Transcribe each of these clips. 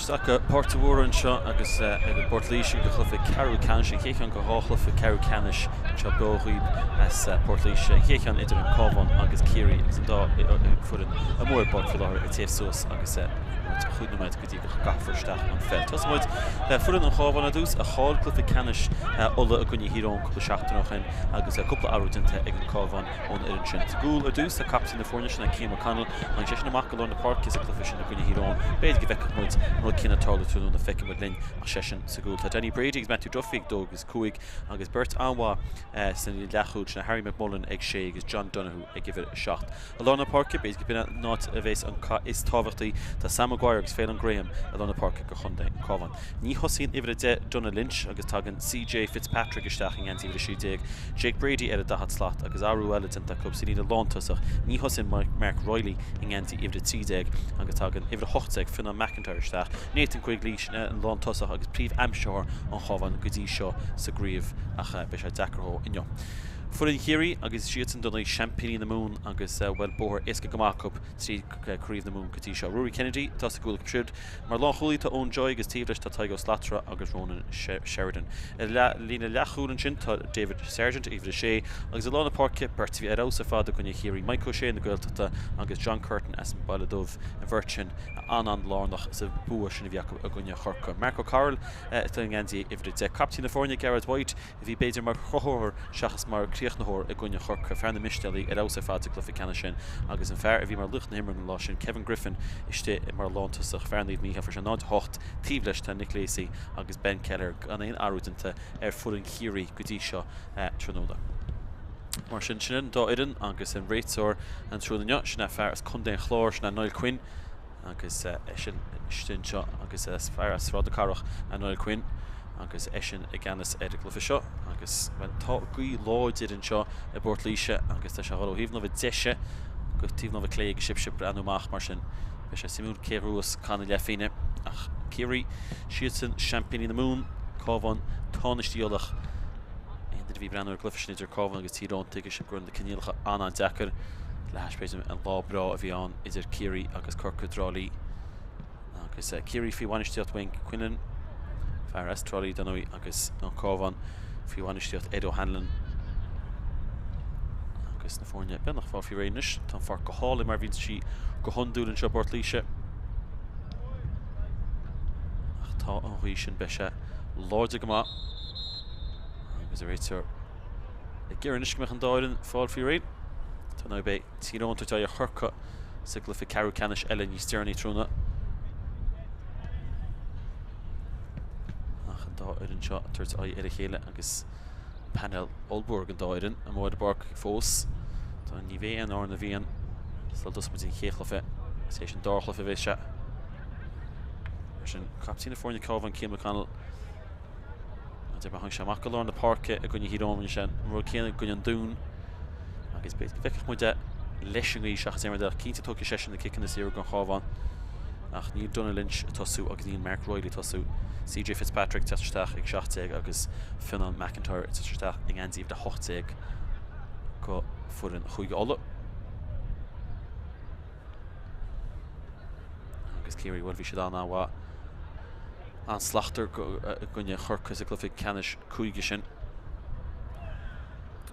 Saca Portawar an seo agus Portlaoise go chlufa Carú Canis chéan go háchlufa Carú Canis seo dóghíb as Portlaoise chéan idir an Cabhán agus Ciarraí agus an dá furin a mór bord fi láir a taobh suas agus chuúnaid go dtí go gafirsteach an fel. Tosmuid le furin an Cabhán a dús a cháil clufa Canis ola a gunne híreann cúpla seachtainach agus cúpla áúdanta ag an Cabhán ón irin sin. Gúil a dús a captain na fórne na Céim O'Connell an sé sin amach go na Páirc is a clufa sin a gunne híreann. Béad go bheicimid nó cinna tála túnú na feice mud linn a sesin sa gúil. Tá Danny Brady gus Matthew Duffy dógus cuaig agus Bert Anwa san lechúd na Harry McMullen ag sé agus John Donoghue ag gifir seacht. A lána Páirc béad go bina náit a bhés an is tábhachtaí tá Sam Maguire agus Phelan Graham a lána Páirc go chunda an Cabhán. Ní hosín ifir de Donna Lynch agus tagan CJ Fitzpatrick isteach in anti ifir sí Jake Brady a dahat slot agus Aru Elitant a club sin a lántasach. Ní hosín Mark Riley in anti ifir trídeg agus tagan ifir hochteg Finna McIntyre isteach. Nathan Quigley an lántasach agus príomh amseoir an Cabhán go dtí seo sa gríomh a be sé decarthó inniu. Furin Ciarraí agus siad an donna Champagne na Moon agus well bór isca gomácup trí críomh na Moon go dtí seo. Rory Kennedy tá sa gúil siúd mar láchúlaí tá ón joy agus tíomh leis tá Taigo Slatra agus Ronan Sheridan. Lína lechúlan sin tá David Sargent ifir sé agus a lána Páirc Bert bhí arás a fád a gunne Ciarraí Michael Shea na Gaeltachta agus John Curtin as an bailedómh a bhirtin an lánach sa bua sin a bhíach a gunne chorca. Marco Carroll tá an gandí ifir de captain na fórne Garrett White a bhí beidir mar chothóir seachas mar Críochnachóir a gunne chorca fearna mistealaí arás a fád a clufa Canis sin agus an fear a bhí mar lucht na himar an lá sin Kevin Griffin iste mar lántasach fearnaíomh mícha for se náid hocht tíomh leis tá Nick Lacey agus Ben Keller an éon áúdanta furin Ciarraí go dtí seo tróna. Mar sin sin dá idan agus an réitseoir an trúna sinna fear as chundéin chlár sin na Noel Quinn agus sin seo agus fear as rád Cárthach a Noel Quinn agus sin i gceannas a clufa seo agus tá gaí láid idir an seo i Portlaoise agus tá se híomh nó bh deise go tíomh nó bh clé go sibse breanúach mar sin be sé simú céhrúas canna lefaoine ach Ciarraí siad san Champagne na Moon Cabhán tánaistíolach idir bhí breanúir clufa sin idir Cabhán agus tíírán tuige se grún na cinealacha an dechar le heispéidir an lá brá a bhí an idir Ciarraí agus Corca Drálaí agus Ciarraí fhí bhainisteocht Wayne Quinlan fear as Trolley Donoghue agus an Cabhán fhí bhainisteocht Ed O'Hanlon agus na fórne ben nach fá fhí réinis tá far go hála mar bhíonn si go honúil an seo Portlaoise ach tá an chuí sin be se láide go má agus a réitear i ggéireannis go meach an dáirin fáil fhí réin tá ná bé tíírán tá a chorca sa glufa Carú Canis eile ní Ciarraí trúna an seo tuairt ar a chéile agus panel Oldburg an dáirin a móid barc fós tá ní bhé an áir na bhíon sal dus mu chéchlafe sé sin dárchlafe bhééis se mar sin captain na fórne Cabhán Céim O'Connell a de hang seach go lá na Páirce a gunne híráin sin ru céanna gunne an dún agus bé feiceach mu de leisingaí seach sé mar de cínta tóca sesin na kicin na siú gan Cabhán ach ní Donna Lynch a tosú agus níon Mark Riley tosú CJ Fitzpatrick teteach ag 16 agus Finna McIntyre teteach ag antíomh de 8 go furin chuig alla agus Ciarraí bhfuil bhí si dá náha an slachtar gunne chorca a glufa Canis chuige sin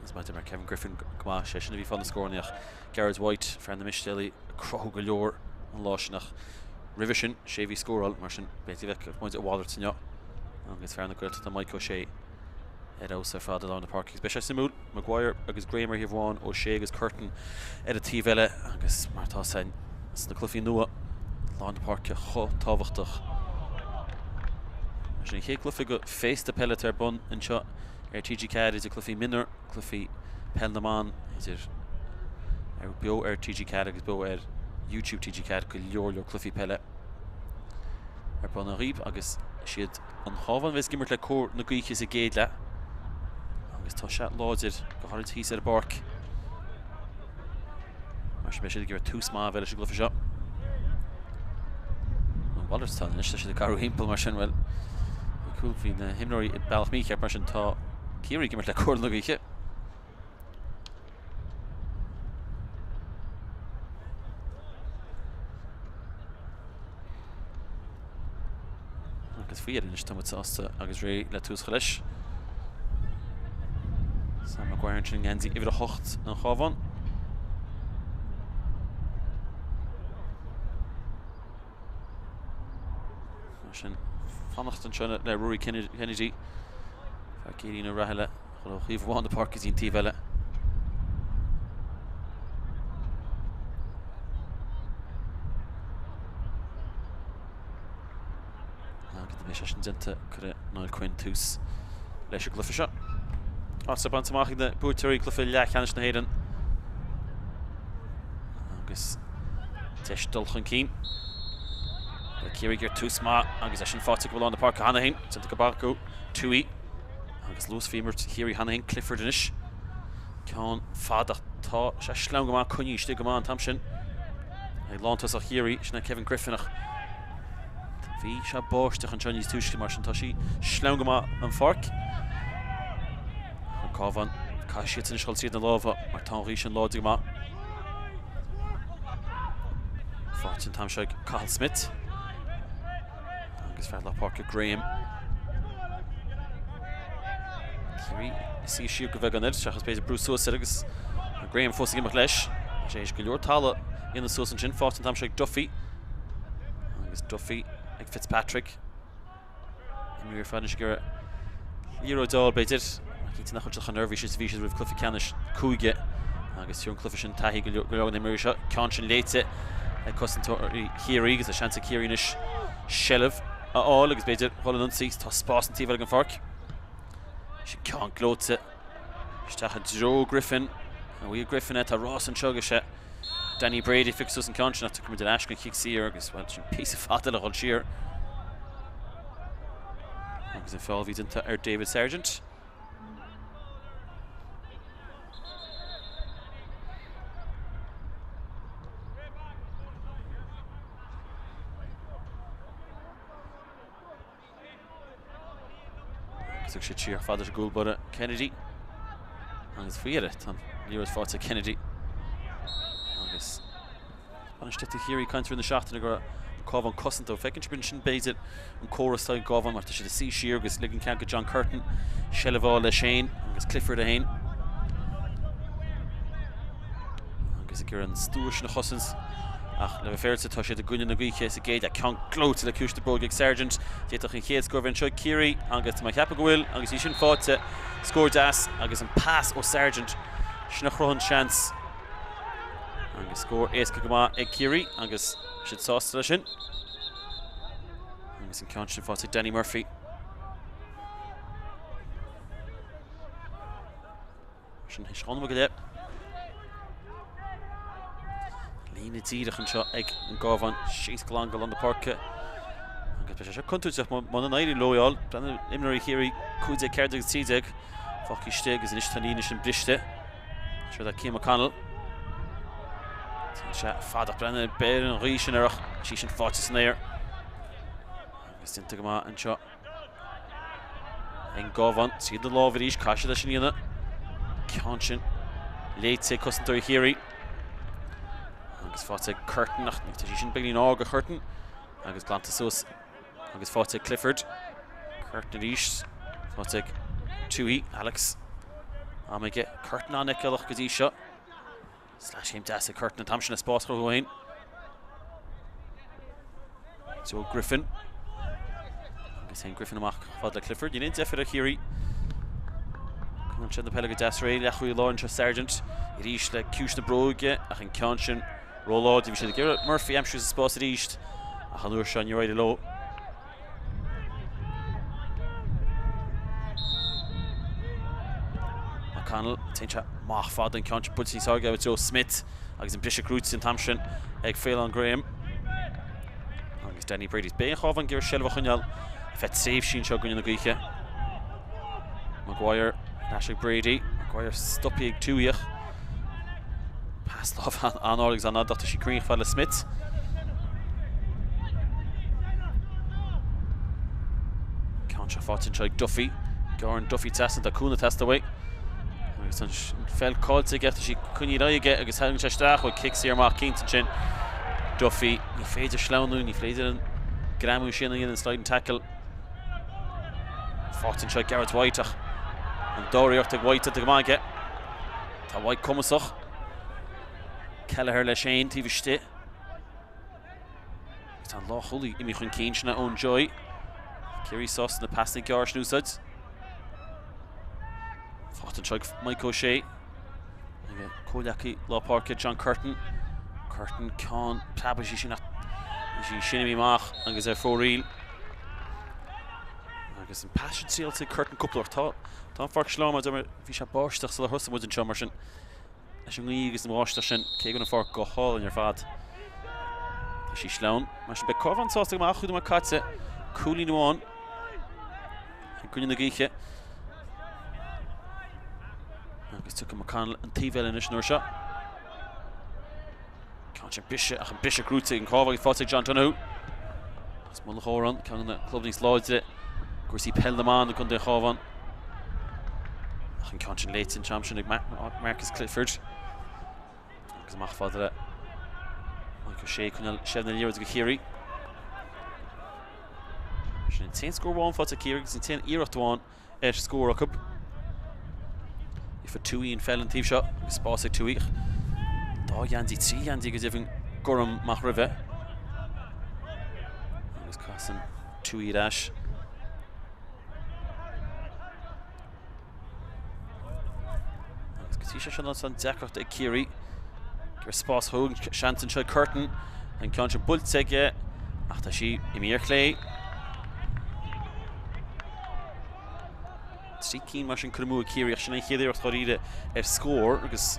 gus mar Kevin Griffin go sé sinna bhí fan na scóirneach Garrett White fear na mistealaí Craobh go leor an láisnach Rivision, sé bhí scóráil mar sin bétí bheith pointe bháidir tinne agus fear na Gaeltachta Michael Shea arás ar fád a lá na Páirc be sé simú Maguire agus Graham hí bháin ó Shea agus Curtin ar a tíomh eile agus martá san na clufií nua lá na Páirc tábhachtach mar sin ché clufi go fééis de Peile ar bun an seo ar TG Cad is a clufií Mionúr clufií Peile na Mán idir ar beo ar TG Cad agus beo ar YouTube TG Cad go leor clufií Peile ar bun a riomh agus siad an Cabhán bheits gimmert le cór na Cluiche a géad le agus tá se láidir go háid hí ar a barc mar sin siad gur tús má bheile se glufa seo an Wallerstown is sé carú himple mar sin bhfuil cool hí na himnoirí i bailach mícheap mar sin tá Ciarraí gimmert le cór na Cluiche faoiad is tá ásta agus ré le tús leis. Sam McGuire sin Genzi idir a hocht an Cabhán. Sin fannacht an seo le Rory Kennedy. Círín a rathile chun chuomh bháin na Páirc is tí bheile. Sin dinta chu náil cuin tús leis Cluiche seo. Ása bantamach na búteoirí Cluiche leachchanis na hÉireann. Agus teis dulchan cín. Ciarraí gur tús má agus sin fáte go bhfuil an na Páirc hanahin, tinta go barcú túí. Agus Laois Fémart Ciarraí hanahin Clifford inis. Ceann fada tá sé sleam go má cuníiste go má an tam sin. Ag lántas a Ciarraí sinna Kevin Griffinach. Bhí se báisteach an Chinese túisci mar sin tá sí sleam go má an Páirc. An Cabhán caiisiad in scoil siad na lábha mar tá rí sin láide go má. Fáilte tam se Cathal Smith. Agus fear le Páirc Graham. Ciarraí sí siú go bheith an iad seachas beidir Bruce Suas agus Graham fósa gimach leis. Sé is go leor tála ina Suas an sin fáilte tam se Duffy. Agus Duffy ag Fitzpatrick. Mhórdha fáin is gur Eurodál beidir. Cínta nach chuteach an nervhí is bhí rih Cluiche Ceannais cúige. Agus tíún Cluiche sin taithí go leor na Mhórdha seo. Ceann sin léite ag cosantóirí Ciarraí agus a seanta Ciarraí inis Shellah aáil agus beidir thola an sís tá spás an tíbhil an Páirc. Sin ceann glóte. Isteach a Joe Griffin. A bhí Griffin tá Ross an seoga sé. Danny Brady fixus an ceann sin a cumid an Ashcan kick sír agus bhfuil sin pí a fada le chuil siar. Agus an fáil bhí dinta ar David Sargent. Agus ag sé tíar fada gúil bura Kennedy. Agus faoire tan líras fáte Kennedy. Agus anistete Ciarraí caintear in na seachtaine gur Cabhán cosanta fecinn sin beidir an chóras tá Cabhán mar tá siad a sí siar agus ligean ceann go John Curtin, Shellah le Shane agus Clifford a hain. Agus ag gur an stúis na chosans ach le bheirte tá siad a gúine na Cluiche sa géad a ceann glóte le cúiste bóg ag Sargent. Déach an chéad scór bhíonn seo Ciarraí agus má ceappa go bhfuil agus í sin fáte scór deas agus an pass ó Sargent sin nach chrohann seans. Agus scór éasca go má ag Ciarraí agus siad sásta lei sin. Agus an ceann sin fáte Danny Murphy. Sin hisán go le. Lína tíireach an seo ag an Cabhán síos glán go an na Páirce. Agus be sé contúteach man an éirí loáil brenn imnaí Ciarraí cúide ceirde agus tíideag fáiste agus inis taníine sin briste. Seo Ciam McConnell. Se fada brenne béir an rí sin arach sí sin fáte san éir. Agus dinta go má an seo an Cabhán siad na lábhar ís caiise lei sin íana. Ceann sin léite cosantóirí Ciarraí. Agus fáte Curtin nach tá sí sin beagnaí ág a Curtin agus glánta Suas agus fáte Clifford. Curtin ís fáte túí Alex. Aige Curtin an eceach go dtí seo. Slash him deas a Curtin an tam sin a spás go bhhain. So Griffin. Agus hain Griffin amach fád le Clifford. Dí deafar a Ciarraí. Cúin sin na Peile go deas ré le chuí láin se Sargent. I ríis le cúis na bróige ach an ceann sin róláid bhí sé gur Murphy amsú sa spás a ríist a chanúir se an Ciarraí ló. McConnell teintse mach fad an ceann putí sága with Joe Smith agus an brise grúts in tam sin ag féil an Graham. Agus Danny Brady's béin Cabhán gur Shellah chuneal fet save sin seo gunne na Cluiche. Maguire Nash Brady. Maguire stoppi ag túíoch. Pass off an álagus an adachta sí críoch fáil le Smith. Ceann se fáilte seo ag Duffy. Gár Duffy testant a cúna testaway. Agus an fel cáilte geta sí cuní raige agus heann se straach ó kick sí amach cínta sin. Duffy ní féidir sleanú ní féidir an gramú sin an sliding tackle. Fátain seo Garrett Whiteach an dóiríocht ag White ag maige. Tá White cumasach. Kelleher le Shane tíbiste. Tá láchúlaí imi chun cínsna ón Joy. Ciarraí sos na pasna gear snúsad. Fátain seo Mike O'Shea. Cóileachaí lá Páirc John Curtin. Curtin ceann tabhair sí sinna míach agus fóríl. Agus an passion síalta Curtin cúplar tá farc sláma bhí sé báisteach sa le thusa muid an seo mar sin. Leis an ngí agus an bháiste sin cé go na farc go háil in ar fad. Tá sí slán mar sin be Cabhán sásta go chuúd mar caite cúlí nóáin an cuine na gíche. Agus tu McConnell an tíbhil in is nuair seo. Cáint an bise ach an bise grúte an Craobh fáte John Donahue. Is mulla chóran ceann na club níos láide. Gúirsí Peile man chun de Cabhán. Ach an cáint an léit in champion ag Marcus Clifford. Agus amach fáda le Mike O'Shea chun séad na líorad go Ciarraí. Sin 10 scór bháin fáte Ciarraí agus 10 iirecht bháin scór a cup. For 2 in fell an tíb seo agus spása 2 dá Yandy 3 Yandy go dibhinn gorum mach ribhe agus casan 2 ras agus go tí sé sin san deachcht ag Ciarraí gur spás thug seantain seo Curtin an ceann se bulteige ach tá sí I míor clé. Trí cín mar sin crumú a Ciarraí ach sinna chéadéirecht choíre scór agus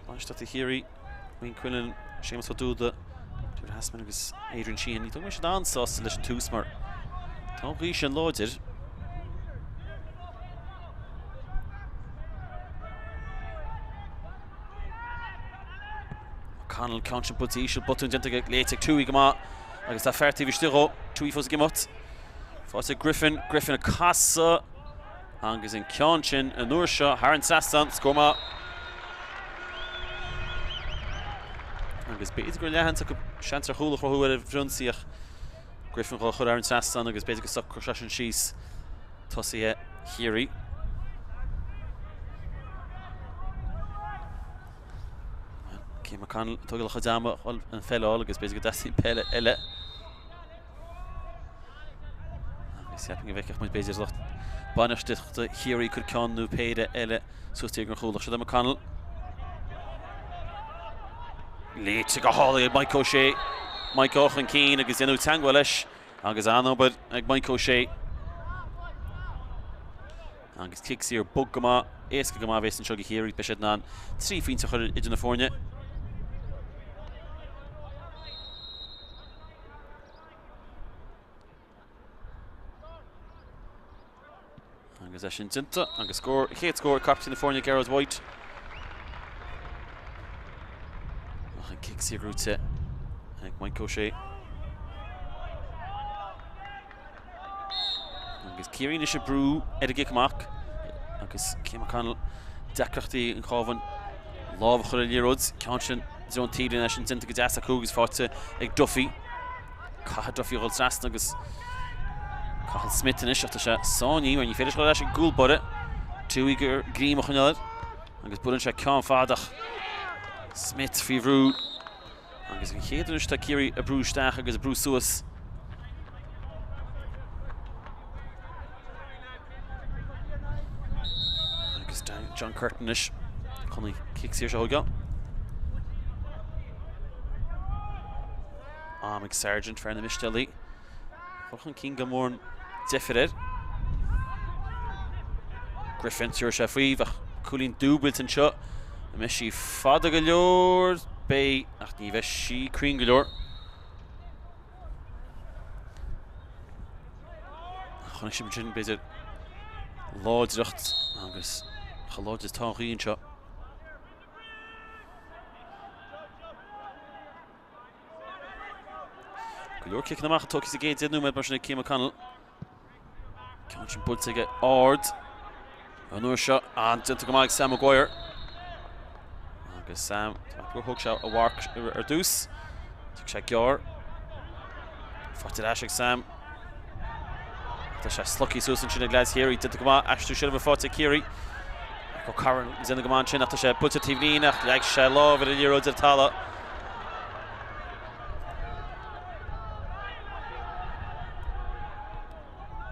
baiste a Ciarraí bhíon cuileann Séamus Fadúda dúir hasman agus hÉireann sin ní tuga sé ansásta leis an tús mar tá ghí sin láidir. Connell ceann sin butí síl botún dinta go léiteag 2 go má agus tá feartaí bhí stiúró 2 fós gimot. Fáte Griffin a casa agus in ceann sin an nuair seo HÉireann Sassan scóma agus beidir go lehananta go seantar chúla chuú a bhrionsaíach Griffin go chur HÉireann Sassan agus beidir go soc chu sin síos tosaí Ciarraí. Cé McConnell tugadh le chudáma an fellál agus beidir go dasaí Peile eile. Seaping a bheicech muid beidir lecht banisteachta Ciarraí chur ceannú Peile eile suastíag an chúlach se McConnell. Léite go hála ag Mike O'Shea. Mike O'Chan cín agus inú teanga leis agus anóbad ag Mike O'Shea. Agus kicksí ar bug go má éasca go má bheits an seo go Ciarraí be siad ná 3 fínta chur idir na fórne. Agus sin dinta agus scór chéad scór captain na fórne Garrett White. Ach an kicksí grúte ag Mike O'Shea. Agus Ciarraí is brú ag amach agus Cé McConnell deacrachtaí an Cabhán lábh chuir líród ceann sin John Tírin sin dinta go deasa cúgus fáte ag Duffy. Caithe Duffy ghil trasna agus Cathal Smith in is se sáí mar ní féidir go leis an gúlbode 2 gur gríach chuinead agus buann se ceann fádach Smith fihrú agus an chéadú tá Ciarraí a brúisteach agus a brú suas. Agus John Curtin is chun kicksí se thuga. Ag Sergeant fear na mistelí. Chochan cín go mór defirid. Griffin tuair sé faoih ach cúlín dúbilt an seo. A mis sí fada go leor bé ach ní bheith sí crín go leor. Chana sin sin beidir láidireacht agus chaláid is táchaí an seo. Go leor cic amach tóg is a géad nú mar sinna Cé McConnell. Ceann sin bultaige ard. An nuair seo an dinta go maith Sam Maguire. Agus Sam go thug se a bharc ar dús. Tuig sé gear. Fáte eisiach Sam. Tá sé slucky Susan sin glas Ciarraí dit go astú sin fáte Ciarraí. Go Karen is in the Cabhán sin tá sé positive líach le sé lábhar a líróid ar tala.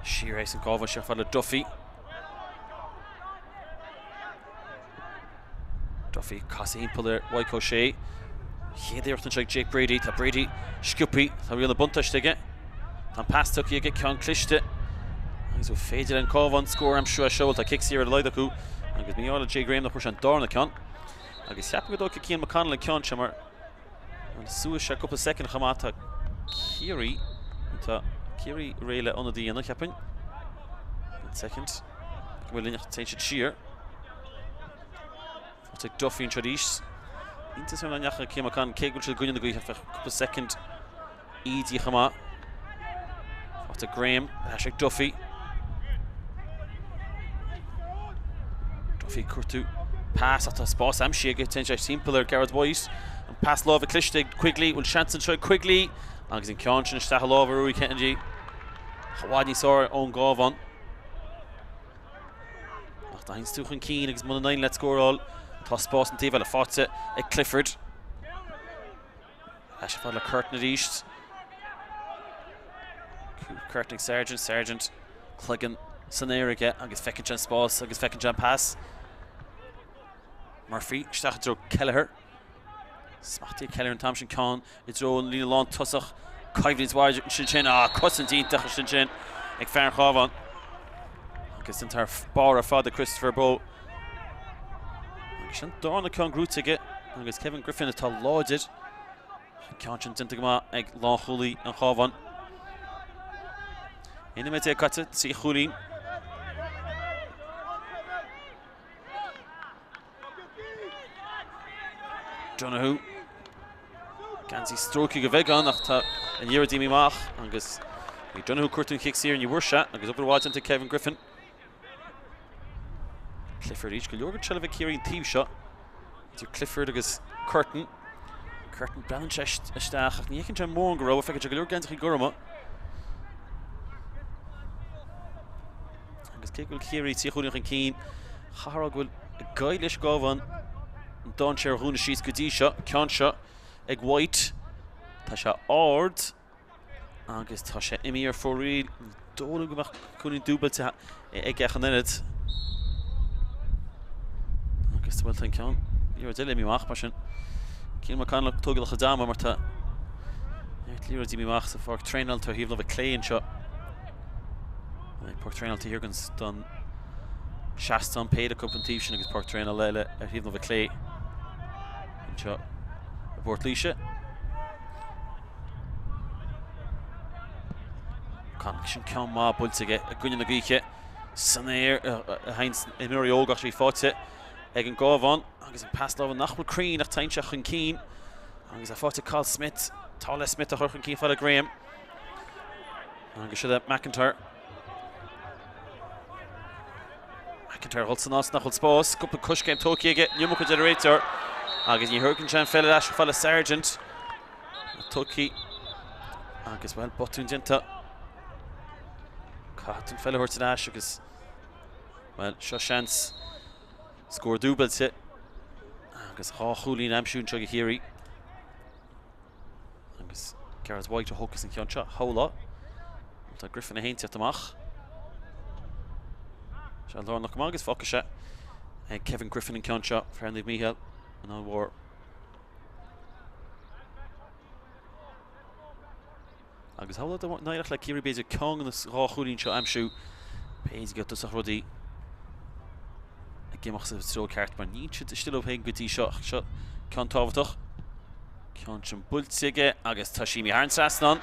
Ciarraí an Cráobh se fáil Duffy. Duffy cosí impullir Waiko sé. Chéadíocht an Jake Brady, tá Brady sciúpi, tá riail na buntaiste. Tá pass tuí ige ceann Cluiche. Agus bh féidir an Cráobh scór am siú a seol tá kick ar leid acu. Agus míála J Graham nach chuir an darna ceann. Agus ceapan go dó cían McConnell ceann se mar an suas se cúpla second chamá tá Ciarraí. Tá Ciarraí réile anna díana ceapan. Second. Go bhfuil líneach teint siar. Fáte Duffy an tradis. Intas an neacha cían McConnell cé goil se gúine na gúithe cúpla second ídí chamá. Fáte Graham, hashtag Duffy. Duffy curtú pass atá spás am siige teint sé simple ar Gareth Boyce. An pass lábh Cluiche Quigley bhfuil chance an seo Quigley. Agus an ceann sin isteach lábhar Rúi Kennedy. Chháidní sár ón Gábhán. Ach tá hins túchan cín agus muna 9 let scóráil. Tá spás an tíomh le fáte ag Clifford. Leis fáil le Curtin a ríist. Curtin ag Sargent chluigeann san éirige agus fecinn an spás agus fecinn an pass. Murphy isteach dro Kelleher. Smachtaí Kelleher an tam sin ceann I dro an lína lán tosach Caimhlíns Wáid sin cos an dínta sin ag fearn Chábhán. Agus an tar bar a fád Christopher Bow. Agus sin dána ceann grúteige agus Kevin Griffin atá láidir. Ceann sin dinta go ag láchúlaí an Chábhán. Ina méid é caite sí chúlín. Donahue. Gansí stróki go bheith an ach tá an dhéar díimi mach agus í Donahue cuairtún kick sír an bhuairse agus upperwáid anta Kevin Griffin. Clifford each go leorgan se le bheith Ciarraí an tíomh seo. Tú Clifford agus Curtin. Curtin brean isteach ach ní écinn an mór an go raibh feiceáil go leor gantach í gurma. Agus cé bhfuil Ciarraí tí chuúnach an cín. Chará bhfuil gaid leis Gábhán an don sé rúna síos go dtí seo, ceann seo ag White. Tá sé áard agus tá sé imí ar fórí dóla go bach chuúnaí dúbailte ag echan inad. Agus bhfuil tan ceann íor dill imí mach mar sin. Cían McConnell tógad a dáma mar tá líor díimi mach sa Páirc Trainal tá híomh le bheith clé an seo. Páirc Trainal tí hirgans don Shaston Peile Cup an tíobh sin agus Páirc Trainal leile ar híomh le bheith clé. Seo a Cluiche. Can sin ceann má builtige a gúine na gúiche. San éir a hains imirí ógach sí fáte ag an Gábhán agus an pass lábh nachfuil crín ach tainteach chun cín. Agus a fáte Carl Smith, Tála Smith a chuir chun cín fáil a Graham. Agus se le McIntyre. McIntyre holds an as nachfuil spás, cúpla cuscéim tóciige, Newmarket Generator. Agus ní thugann sin fell leis fáil a Sargent. Tóci agus bhfuil botún dinta. Catún fell thuirt an as agus bhfuil seo seans scór dúbailte. Agus cháchúlín amsún seo go Ciarraí. Agus Gareth White a thugus an ceann seo Howla. Tá Griffin a hainteach amach. Se lár nach agus fáca se ag Kevin Griffin an ceann seo fearnaigh Mícheál an an bhór. Agus Howla náireach le Ciarraí beidir ceann na ráchúlín seo amsú péis go tusach rudaí a gimach sa tró ceart mar ní siad still ó féin gotí seo ceann tábhachtach. Ceann sin builtige agus tá sí mí hairn sasnan.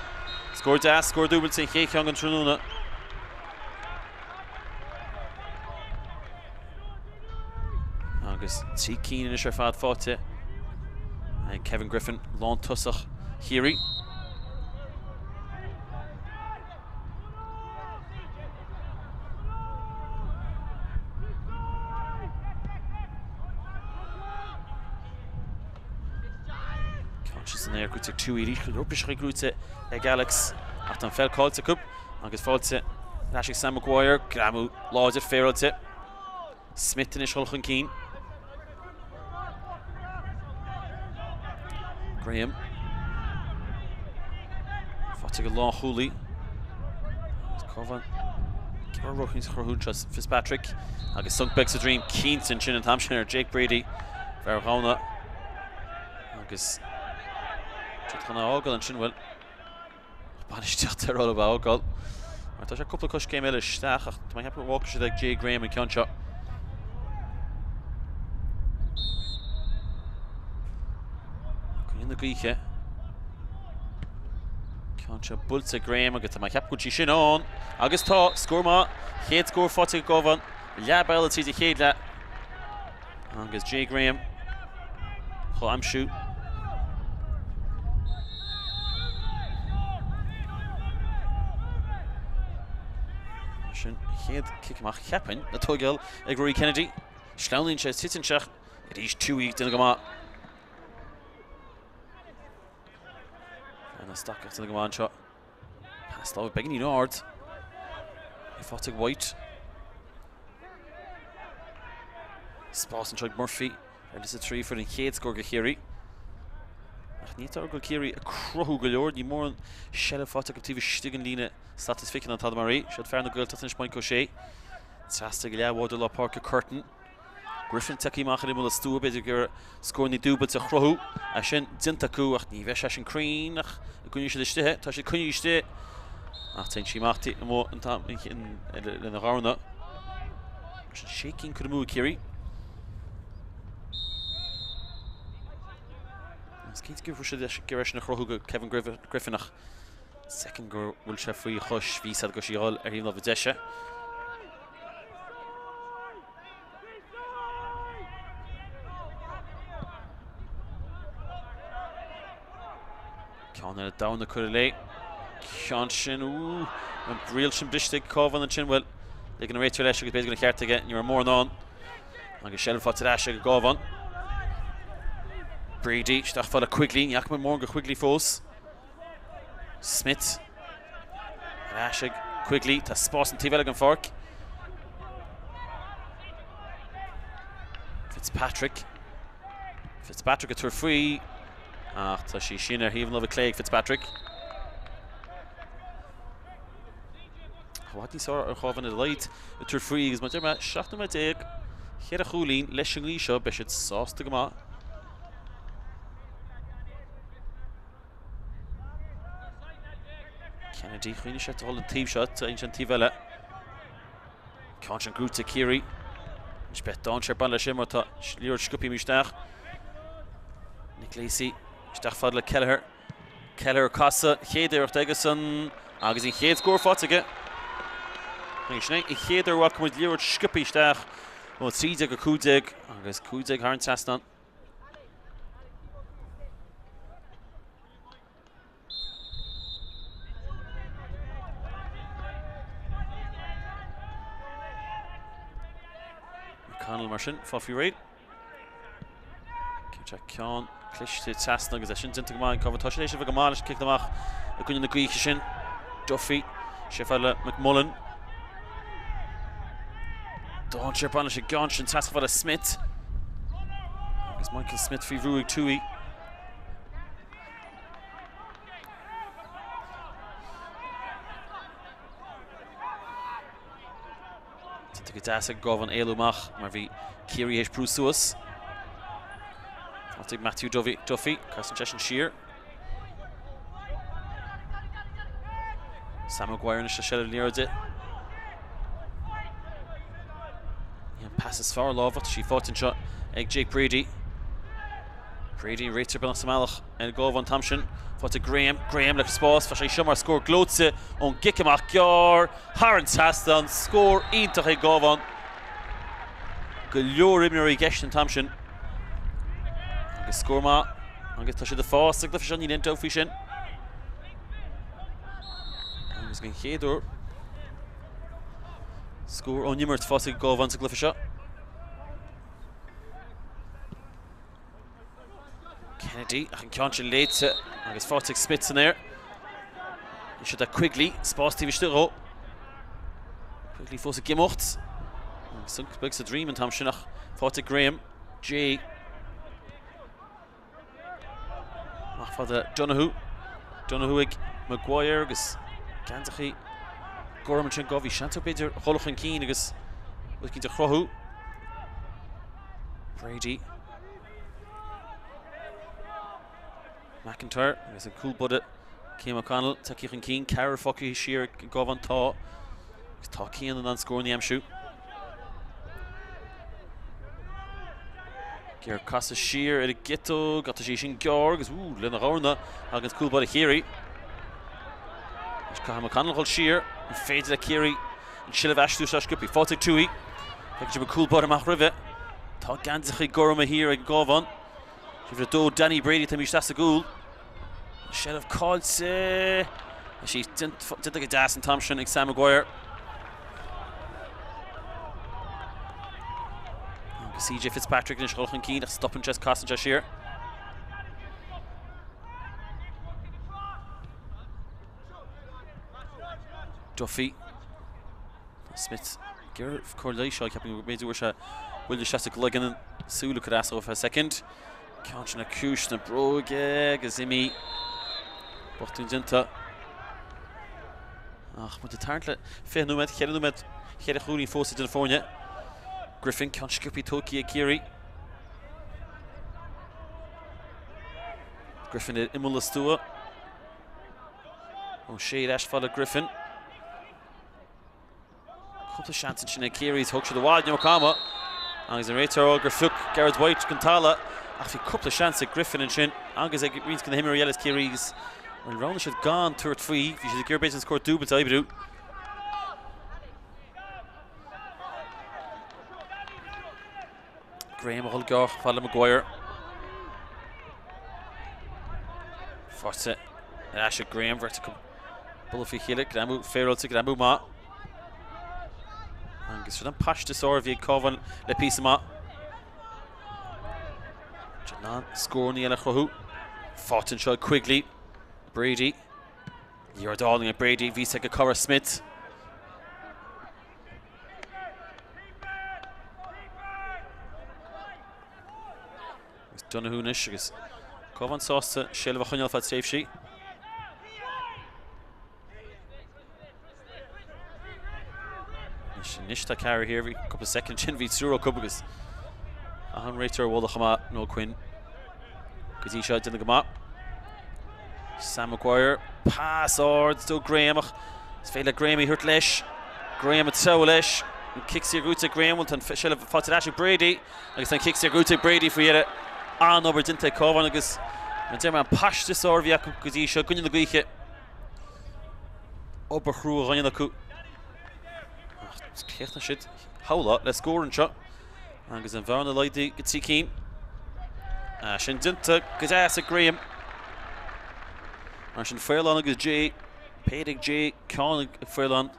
Scór deas, scór dúbailte ché ceann an trúna. Agus tí cín is ar fad fáte ag Kevin Griffin lán tusach Ciarraí. Conscious in air grúte 2 írí, rúpis grúte ag Alex ach an fel cáilte cúb agus fáilte Rashig Sam Maguire, Gramu, Laois Féilte. Smith in Shulchan Keen. Graham. Fatiga Law Hooley. Cabhán. Cear Rochins Chorhúnchas Fitzpatrick. Agus Sunk Begs a Dream Keenson Chin and Hampshire Jake Brady. Verhona. Agus Chitchana Ogal and Chinwell. Banishtiach all about Ogal. There's a couple of cush game in the stack. I have to walk to like Jay Graham and Concha. In the Cluiche. Concha Bulta Graham. I get to my cap good shin on. August Ta score ma. Head score 40 Cabhán. Yeah, Bell sees a head that. August Jay Graham. I'm shoot. Head kick mach happen. The Togel Rory Kennedy. Schlaunlin chest sitting check. It is 2 weeks in the Gama. And a stock to the Gaman shot. Pass low beginning Nord. Fatigue White. Spórt and tried Murphy. And this is a 3 for the Head score Gahiri. Niet ook Kiri a crow galore. Die more shell of Fatigue TV stigen line satisfikken aan Tadmarie. Should fair no girl tot een point crochet. Fantastic ja worden la Páirc curtain. Griffin taki machen im das tu beter scoren die double te crow. Ashen Zintaku ach nie wesh ashen Creen ach kun je ste tash kun je ste. Ach ten she macht it mo en tam in de round. Shaking could move Kiri. Keith give us a Gershon Chrohuga Kevin Breathnach. Second goal will chef free Hush Visa Goshiol hÉireann of Desha. Conor down the Curley. Conshin ooh and real Shimbishtig Cabhán and Chinwell. They're gonna rate your Lesh basically care to get you're more on. I'm gonna shell for Tráchtaire Cabhán. Brady, Stachfala Quigley, Yakman Morgan Quigley Foss. Smith. Rashig Quigley, to Spórt and Tiveligan Fork. Fitzpatrick. Fitzpatrick at her free. Ah, Tashi Shiner, he even love a Clay Fitzpatrick. What he saw or Cabhán in the light at her free is much of shot to my take. Here a Choolín, Leshing Shop, Bishop Sauce to Gama. Kennedy, Cluiche shot to hold a team shot, ancient Tivella. Conscious group to Kiri. Spet down, Sherban la Shimmer to Leor Scuppy Mishtach. Nick Lacey, Stach Fadla Kelleher. Kelleher Casa, Hheder Ortegason. Agazin Hed score Fatige. Hheder welcome with Leor Scuppy Stach. Oh, Tzideg or Kudeg. Agaz Kudeg Harn Sastan. Conal Martian, Fuffy Raid. Check Ciarraí, Cluiche to Ceannais, as I shouldn't into Cabhán, cover touch, they should have a Gamalish, kick them off. A good in the Cluiche, Duffy, Sheffield McMullen. Don't chip on a Gonch and Task for the Smith. It's Michael Smith for Ruig Tui. Gedasig Govan Elumach, Marvi Kiri H. Prusuas. I'll take Matthew Duffy, Carson Cheshin Shear. Sam Maguire and Shashel near it. Passes far love, she fought in shot. Egg Jake Brady. Brady rates her balance Malach and goal von Thompson. Fought to Graham. Graham left Spórt. Fashay Shumar score Glotze on Gikemach Gyar. Haran Tastan score Intach Cabhán. Galore Imri Geshen Thompson. And score ma. And get touch the fast. The fish on the Nento Fishin. And he's going Hheder. Score on Nimmer to Fosig Cabhán to Glyfisha. Kennedy, I can catch it late. I guess 40 spits in there. You should have Quigley, Spórt TV Stiro. Quickly fós a gimocht. Sunk big sa dream and Tom Shinach. Fought Graham. J. For the Donahue ag Maguire agus Cárthach Gorman sin Govi Shanto Beidir Holochan Keen agus looking to Craobh. Brady. McIntyre agus a cool budget. Came O'Connell, Takichan Keen, Cara Focky Shear Govan Tá. Tá Keen and score in the Amshoot. Ger Casa Shear at a Ghetto, got the Shishin Gorg, ooh, Lena Horna, against cool buddy Ciarraí. Cabhán O'Connell hold Shear, and fades at Ciarraí, and Shillav Ashtu Shashkupi, fought at Tui. Package of a cool buddy Mach Rivet. Tá Ganzach Gorma here at Govan. Give it a do Danny Brady to Mishtas the Gould. Shillav Colse. She didn't like a Das and Thompson and Sam Maguire. CJ Fitzpatrick and Shulchan Keen stopping just Costin Jashir. Duffy. Smith. Garrett Cluiche keeping made to Will the Shasik Ligan and Sulu could ask for a second. Couching a Kush and Brogue Gazimi. Bochtun Jinta. But the target Fenumet, Herenumet, Hereann Fosse in California. Griffin can't scoopy Toki Ciarraí. Griffin at Imulastua. O'Shea Ashford Griffin. Couple of chances in Ciarraí's hook to the wide, Nyokama. And he's a Rator, Grafuk, Garrett White, Cantala. After a couple of chances at Griffin and Shin. Angus Reeds can the Himmerielis Ciarraí's. Well, round should gone 2 or 3. If you should gear base score 2, but I do. Graham Holgar, Fala Maguire. Forse Asher Graham vertical. Bullefi Hilik, Gramu, Farrell to Gramu Ma. Angus for them Pash to Sorvia Covan, Le Pisama. Janan, score Niela Craobh. Fortin shot Quigley. Brady. You're darling at Brady, Visek Akara Smith. Donahue Nishigas. Covan Sauce, Shell of a Hunyal Fat Safe Sheet. Nishta carry here every couple of seconds. Chin V Zero Kubagas. Ahan Rator Wallachama, no Quinn. Kazisha didn't come up. Sam Maguire. Pass or still Graham. It's failed Graham, he hurt Lesh. Graham at Sowlesh. Kicks your route to Graham, will turn Shell of Fatadash Brady. I guess then kicks your route to Brady for you. Over didn't Covan agus and there man Pash to Sorvia Kazisha Gunyan the Guiche Ober Chrú Ryan the Coup. Ceathrú shit. Howla, let's score and shot. Angus and Varna Lady get see keen. Shin Dinta Gazas Graham. Shin Fairlawn agus J. Pedig J. Con Fairlawn.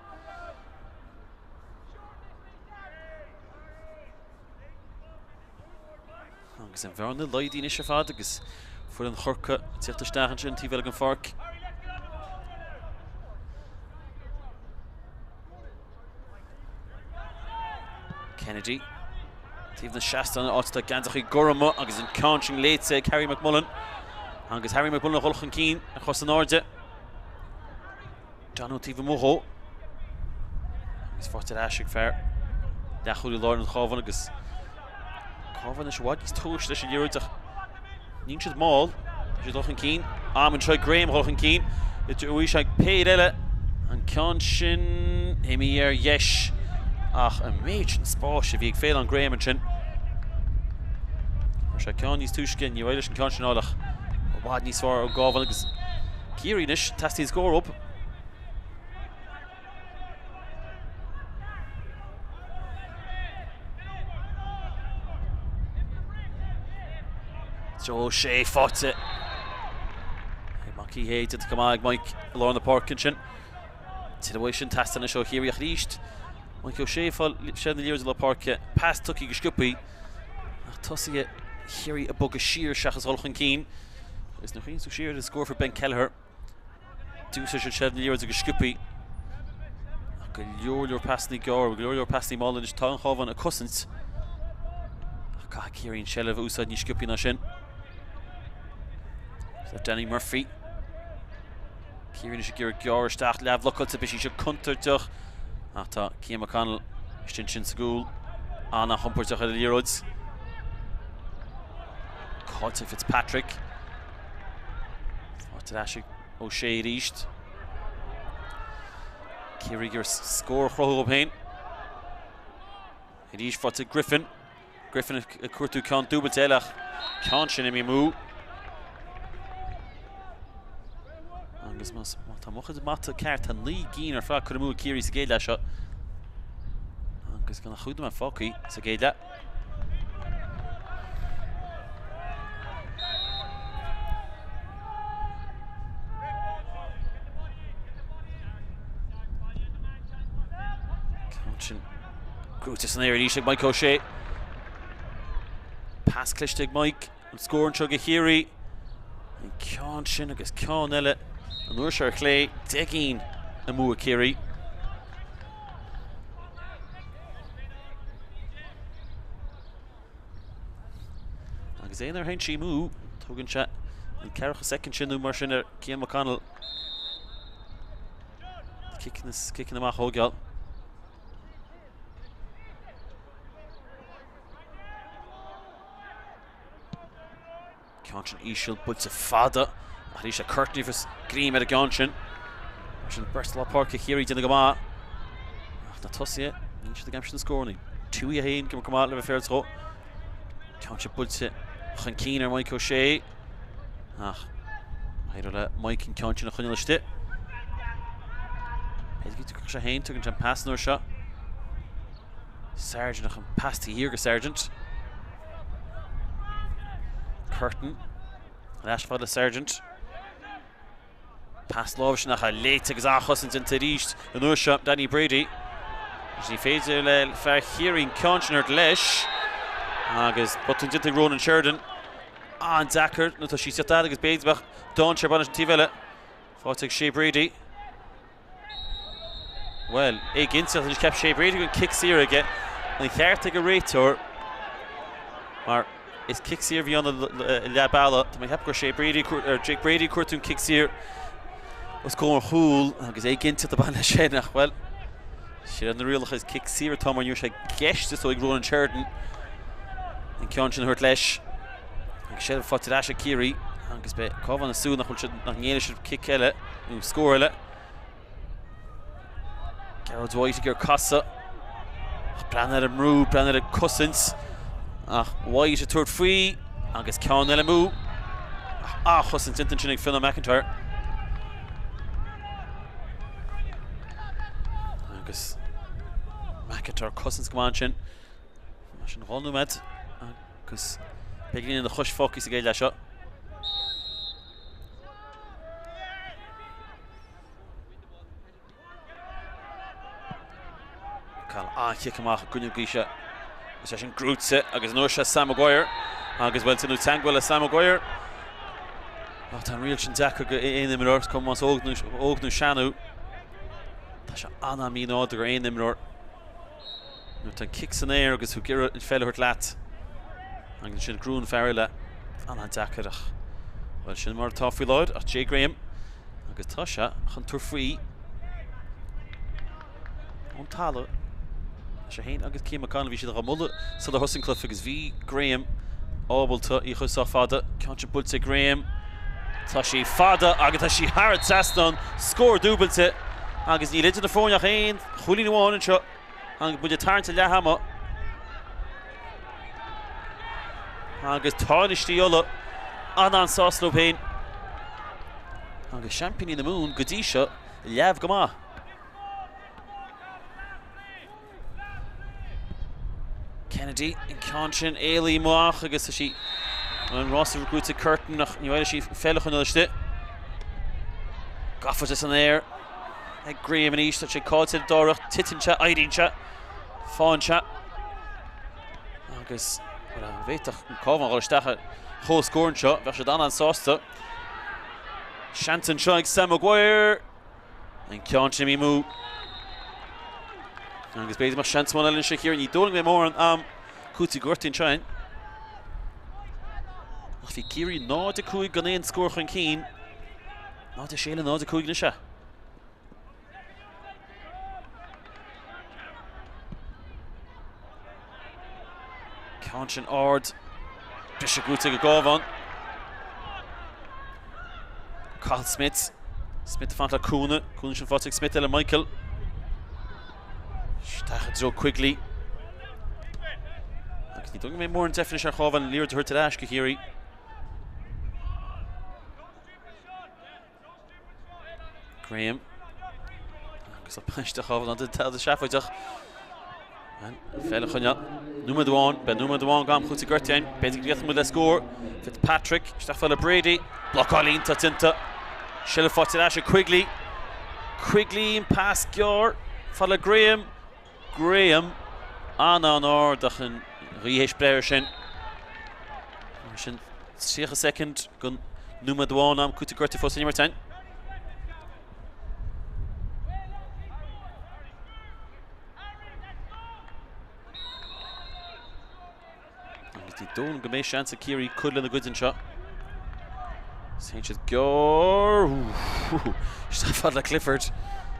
Angus and Varna Lady in Shafad agus for an Chorka Ceathrú Shin Tivelgan Fark. Kennedy. Steve the Shaston Otta Ganzach Gorma agus in counting late say Harry McMullen. Angus Harry McMullen Holchan Keen across the Norge. Donald Tiva Moho. He's forced at Ashik Fair. Dachuli Lord and Covan agus Covan is what he's touched this year to Ninch's Mall. She's Holchan Keen. Armin Troy Graham Holchan Keen. It's a wish like Peile and Conshin Emir Yesh. Ach, a major Spórt if you fail on Graham and Chin. Shakon is Tushkin, you Irish and Conshin Olach. Wadney Swar or Govan because Ciarraí Nish, Tasty score up. So Shea fought it. Maki hated to come out, Mike along the park and Chin. Situation Tastan and show here we least. Mike O'Shea fall shed the years of the park past Tucky Gishkupi. Tussie Ciarraí a bug a sheer Shachas Holchan Keen. There's no things to share the score for Ben Kelleher. Do such a shed the years of Gishkupi. go leor pasni gor, go leor pasni Mullen is Tan Chovan a Cousins. Ga Ciarraí Shell of Usad ní sciúpi na sin. So Danny Murphy. Ciarraí is gur gor stacht lev local to bishi should counter doch. Ata Cian McConnell stin school. Anna humper doch at the Lerods. Caught Fitzpatrick. What Ashik O'Shea reached. Ciarraí gur score Craobh Pain. It is for Griffin. Griffin a Curtu can't do but Elach. Can't shin him move. Angus must mocha mata Cárthach Lee Geener fra could move Ciarraí Sageda shot. Angus gonna hood him a Focky Sageda. Grutas in there, Ishig Mike O'Shea. Pass Cluiche Mike, and score and chug a Ciarraí. And Cian Shin agus Cian Ella. And Ursher Clay, digging a Mua Ciarraí. Agus Einar Henshi Moo, Togan Chat. And Cárthach a second Shin New Marshiner, Cian McConnell. Kicking them off Hogal. Cian Ishil puts a fada. Arisha Courtney for Green at a Ganshin. Marshall Bristol Park Ciarraí didn't go out. Not toss yet. Each of the games scoring. 2 Hain come out of a fair throw. Cian puts it. Keener Mike O'Shea. I don't know. Mike and Cian a Chunil Stit. Peile Hain took a pass no shot. Sergeant pass to here, Sergeant. Curtin. Ashford the Sergeant. Pass Laois nach a late to Gazachos into Richt. And Ursha Danny Brady. She fades fair Ciarraí Cian Lesh. Agus button into Ronan Sheridan. And Zachar. No to she set that against Badesbach. Don Cherbanish Tivella. Fought Shea Brady. Well, against it, and kept Shea Brady going to kick Ciarraí again. And Cárthach a Rator. Mar is kick Ciarraí beyond the balla. To make up Shea Brady or Jake Brady Curtun kick Ciarraí. Was going Hool. Agus against it the ball Shednach. Well, she had the real kick Ciarraí Tom and you should guess this like Ronan Sheridan. And Cian hurt Lesh. And Shell fought to Asha Ciarraí. Agus be Cabhán soon nach should kick Ella. Score Ella. Garrod's White gur Casa. Branad a Mrú, Branad a Cousins. White a third free. Agus Cian Ella Mú. Cousins intention ag Philip McIntyre. Agus McIntyre Cousins come on chin. Mashin Holnu med. Agus beginning in the Chush Focus again that shot. Kick him off, Gunnar Grisha. Session Grutze, agus Nursha Sam Maguire. Agus well to new Tangwell Sam Maguire. Tan real Shindaka in the mirror, come once Ognu Shanu. Tasha Anna Mino, the in the mirror. Tan kicks in air, agus who Gira and fell hurt lat. Agus Shin Grun Farrella. Anna Dakarach. Well, Shin more tough Lloyd, at Jay Graham. Agus Tasha, Hunter free. Untalo. Hain agus Cian McConnell vi a mulle so the Hussin Cluff agus V Graham able to I chus fada Cian bulte Graham Tashi fada agus she Harrod Saston score dubelte agus ni into the phone Hain Chuli no one shot and bud turn to Lahama agus tarnish the yola Anan Soslo Pain agus Champagne in the moon Godisha Yav Gama. Kennedy and Cian Ailey Moach agus she and Ross recruited Curtin nach ni she fell on the shit. Goffers is in there. Graham and East that she called to the door Titin chat Idin chat Fawn chat agus well veitach Cabhán or stacha whole scoring shot vers dan an Sosta Shanton trying Sam Maguire and Cian Jimmy Moo Agus béidir mar seans mna linn sé chéireann ní dóling mé mór an cútaí gortaín tein. Ach bhí Ciarraí 9-5 gan éon scór chun cín. 9-5 na se. Ceann sin ard. Bris a gúta go Cabhán. Carl Smith. Smith fant le Cúna. Cúna sin fáteach Smith le Michael. Stacha Joe Quigley. Agus ní dóing mé mór an defnis ar Cabhán líor thuir tar go Ciarraí. Graham. Agus a paiste Cabhán an tal de seafaideach. Féile chunne. Núma Dháin, ben Núma Dháin gam chuta gortaín. Beidir gríoch mu le scór. Fitzpatrick, Steffel Brady. Blocálínta tinta. Sile fáte leis Quigley. Quigley in pass gear. Falla Graham. Graham. An ardach an ríhéis bléir sin. Sin 3 second gun Núma Dháin am chuta gortaí fós nimar 10. Don't go make chance of Ciarraí could in the goods and shot. Sanchez go. Stafford like Clifford.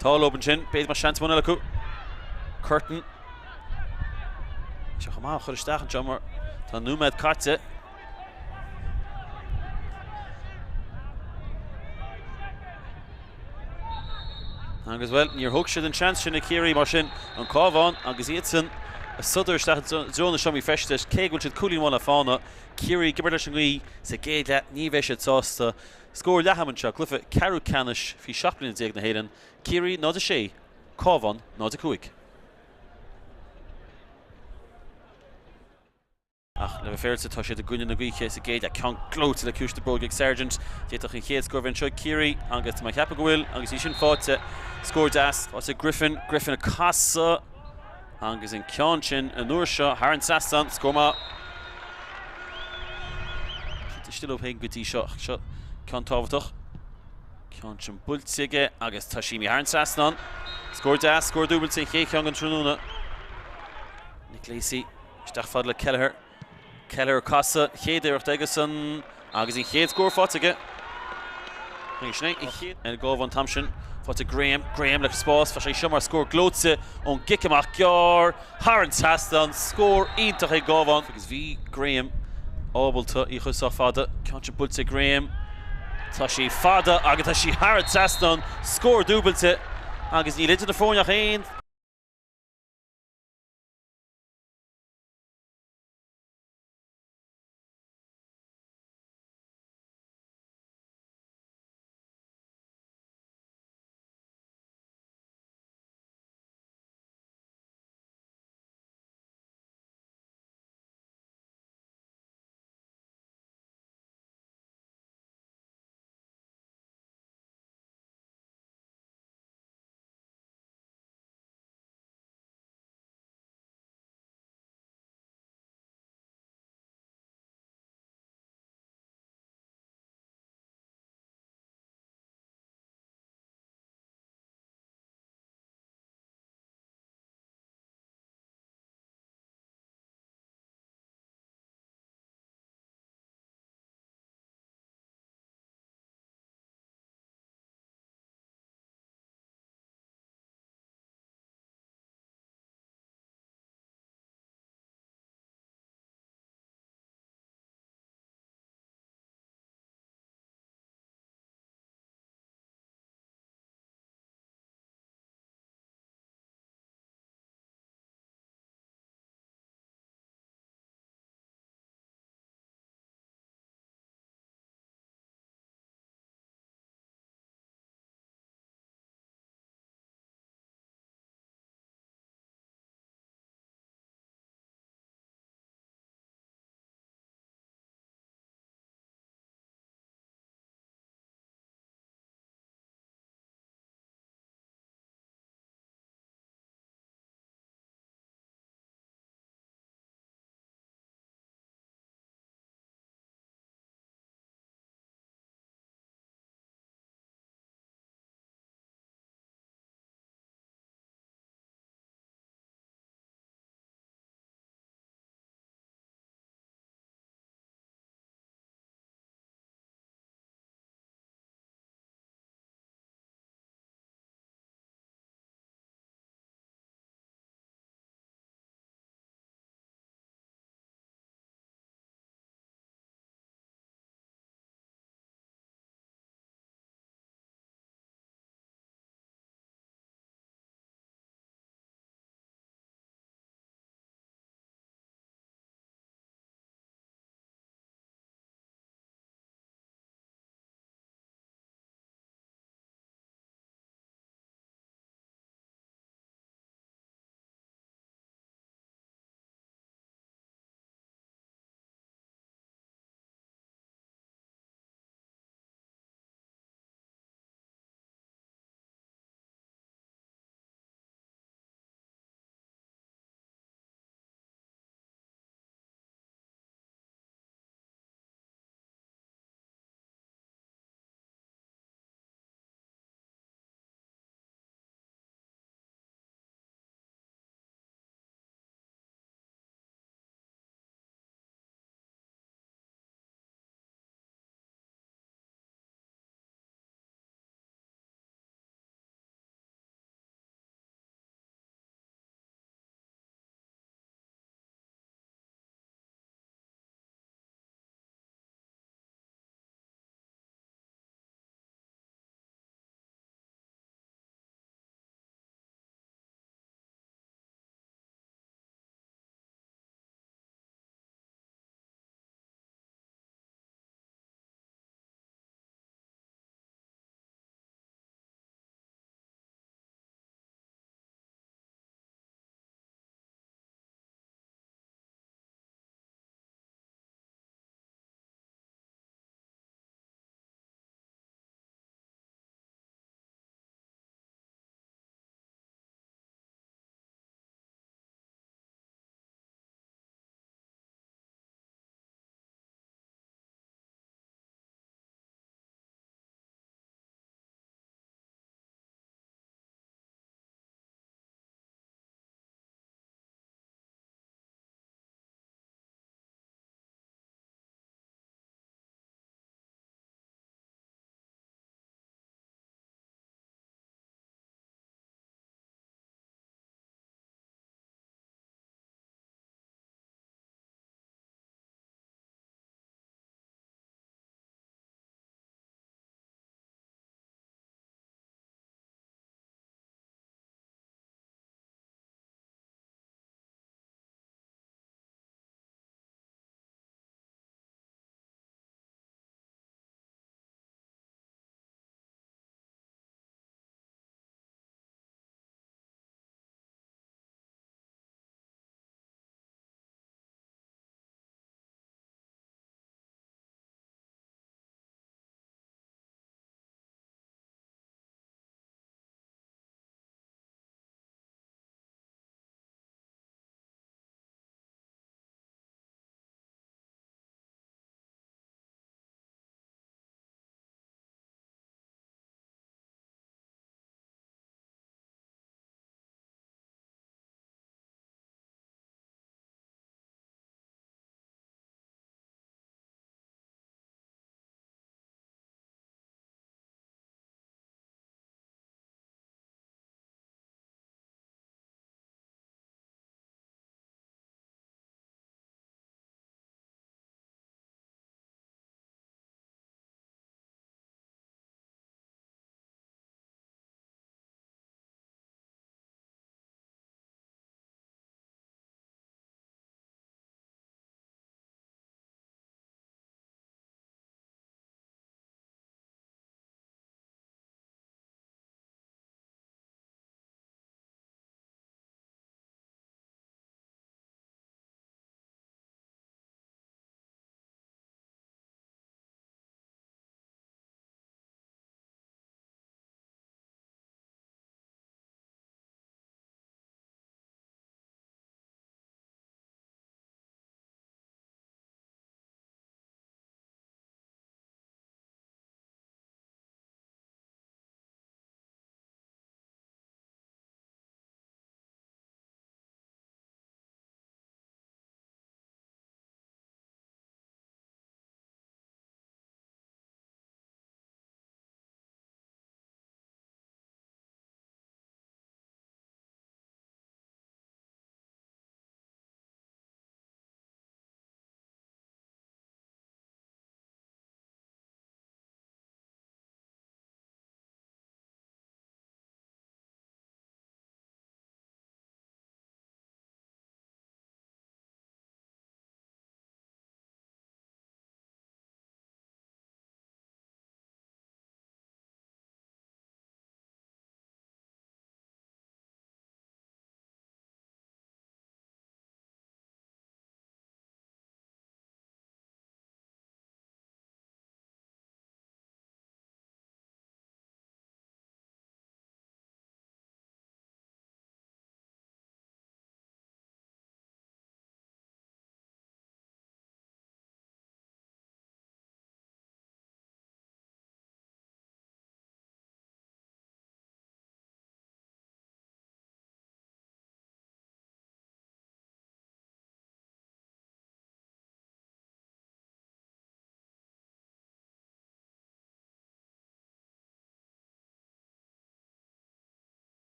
Tall open chin. Pays my chance one look. Curtain. Chama chur stach jammer. Tá Númad Cartze. Agus well, níor hook should an chance sin a Ciarraí mar sin an Cabhán agus Iadson. A Sutter staat zone shami festes keg which cooling one fauna Ciarraí giberlashingui se gate ní vesh sauce score Lahamancha Cluiche Caru Canish fi shoplin zeg na hÉireann Ciarraí not a sé Cabhán not a cuig. Ach le fair to touch the gun in the Cluiche se gate can glow to the Cluiche the Borg sergeant jetach in Chéad score venture Ciarraí agus my cap goil agus sin fought score das what's a Griffin a casa Angus in Ceann sin Mionúr seo HÉireann Sassan scóma. Still up good tee shot Ceann tábhachtach. Ceann sin bultige agus tá sí HÉireann Sassan. Score das score double sin Chéad an trúna. Nick Lacey stach fad le Kelleher casa Chéad agus an agus in Chéad score fátige. En Cabhán Thompson fáte Graham le spás fa sé siomar score glótse on gicamach gear HÉireann Sassan score ítach é Cabhán agus bhí Graham ábalta í chus á fada Ceann sin bulte Graham tá sí fada agus tá sí HÉireann Sassan score dúbalte agus ní litir na fóneach aon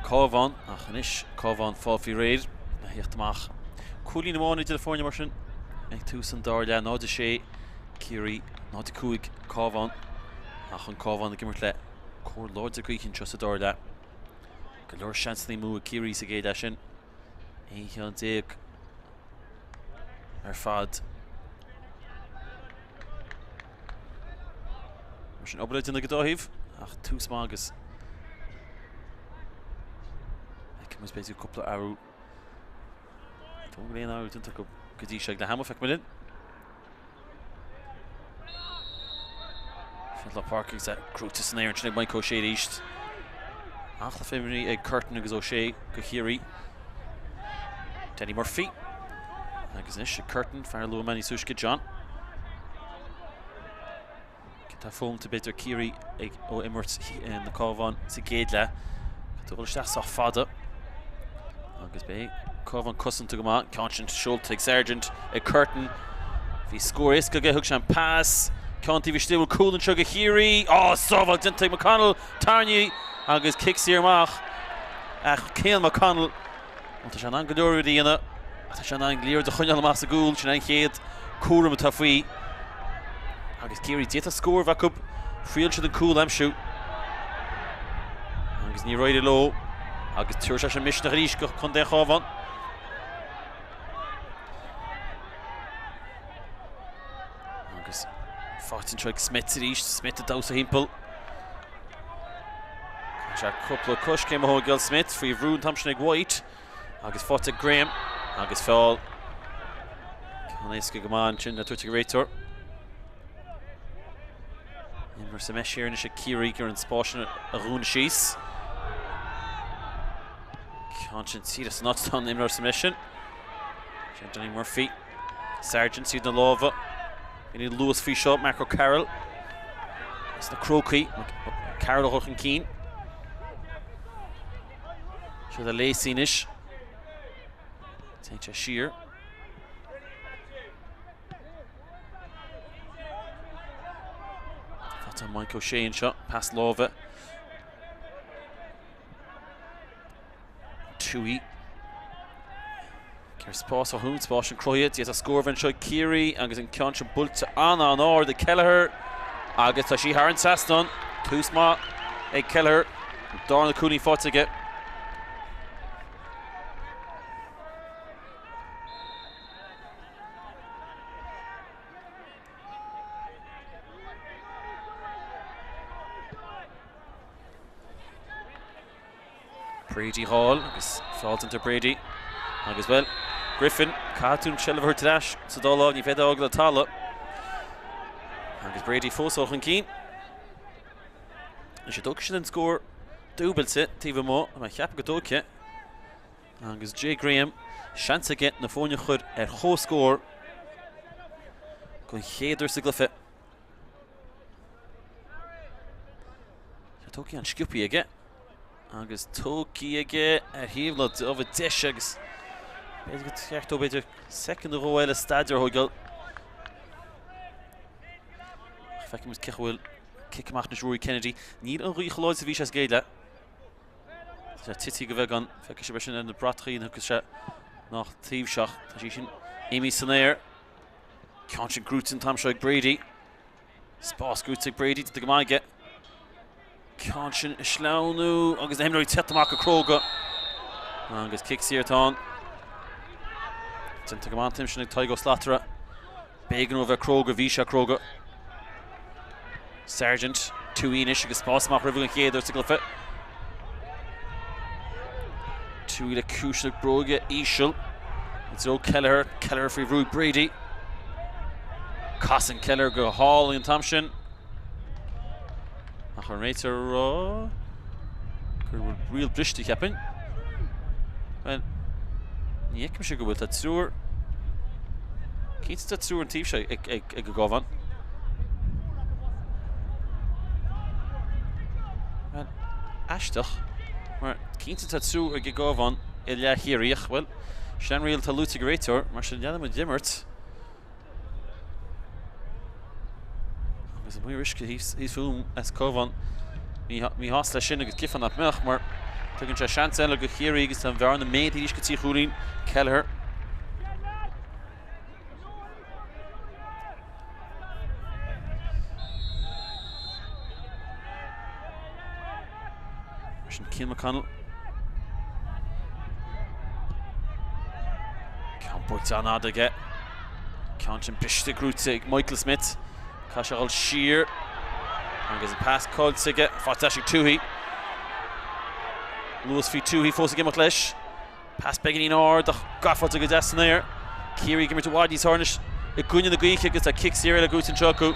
Cabhán ach inis Cabhán fáil faoi réir a híochtach cúlí na mána de fórne mar sin ag tús an dar le náid sé Ciarraí náid cúig Cabhán ach an Cabhán a gimmert le cór Lord a Griechin tros a dar le go leor seanslí mú a Ciarraí sa géad sin an déag ar fad mar sin obair in na godáhíh ach tús mágus Mus beidú cúpla áú Tó léon áú dúnta go dtí seag le hamá feic milin Fin le Páirc sa crúta san éireann sin ag maith có sé ríist ach le féimirí ag curtain agus ó sé go Ciarraí Denny Murphy agus is a curtain fear lu maní súsca John Tá fóm te beidir Ciarraí ag ó immert na Cabhán sa géad le Tá bhfuil isteach sa fada agus bé Cabhán cosanta go má Ceann Schultz ag Sergeant ag curtain hí scór is go thug an pass Ceantí bhí stiúil coolan seo go Ciarraí sábhal dinta McConnell tarnaí agus kick siarmach ach céal McConnell tá sé an godóú díana tá sé an glíor de chuineal amach sa gúil sin an chéad cuaram atá faoi agus Ciarraí déta scór bhacup friúil siad an cúil amsú agus ní roiide lo agus tuair sé an misneach ríis go chun dé Cabhán agus fáitin treig Smith a ríis Smith a dás a himpel sé cúpla cos céim a Gil Smith faoi bhrún tamsin ag White agus fáte Graham agus fáil Ceannais go gomáin sin na tuairte go réitear Imar sa meis séarna sé Ciarraí gur an spáisina a rún síos Ceann siad as not on Imar sa meis sin Denny Murphy Sergeant siad na lábha Ní Lewis fí seo Marco Carroll Is na Crocaí Carroll a chuchan cín Siad a léisínis Teint sé siar Fáta Mike O'Shea seo pass lábha Tuí Ceir spás a hún spás an croiad Díad a scórbhain seo Ciarraí agus an ceann sin bulte an áir de Kelleher agus tá sí thar an sastan tús má ag Kelleher dar na cúnaí fátaige Brady Hall agus fáiltanta Brady agus well Griffin Catún Shelver Trash sa dólág ní feidir agla talla agus Brady fósach an cín sé dóg sin an scór dúbalse tíomh mó a cheap go dóce agus J. Graham seansa get na fóine chud chó scór go chéidir sa glufe sé tóci an sciúpi aige agus tóci aige híomhlad ó bh deis agus beidir go teachtó beidir second ró eile staidir thugal feicemus cechhfuil kickamach na Rory Kennedy níl an rúí choláid sa bhí sé géile sé tití go bheith gan feice sé sin na Breathnach agus sé nach tíomhseach tá sí sin Amy Sathairn ceann sin grútin tam seo ag Brady spás grút ag Brady de go maige ceann sin is sleanú agus na himráí tetamach a Craobh agus kick siartán Tinta go man tim sin ag taigh slatara bégan ó bheith Craobh bhí sé Craobh Sergeant túínis agus spásmach rih an chéad sa glufe túí le cúisna bróga ísisiil it's ó Kelleher faoi bhrú Brady Casan Kelleher go hall an tam sin ach an réitar rá gur rial bristí ceapin well ní éicim sé go bhfuil tá trúr cínta tá trúr an tíobh sé ag go Cabhán Aisteach mar cínta tá trú ag go Cabhán I le Ciarraíoch well sean rial tá lúta go réitear mar sin deanam a dimmert agus a mú risce hís fúm as Cabhán mí has lei sin agus gifan nach meach mar tugann sé seans eile go Ciarraí agus an bhearna méid is go tí chuúlín Kelleher. Cian McConnell. Ceann built an ad aige. Ceann sin biste grúte Michael Smith. Caiseáil Shear. Agus a pass called aige. Fáteisig Tuaí. Lewis fi Tuaí fós aige leis. Pass began in ár do gafáil aige Ceannais. Ciarraí gimir to Waddy's harnish. I gúine na gaoiche agus a kick Ciarraí le grúte an seacu.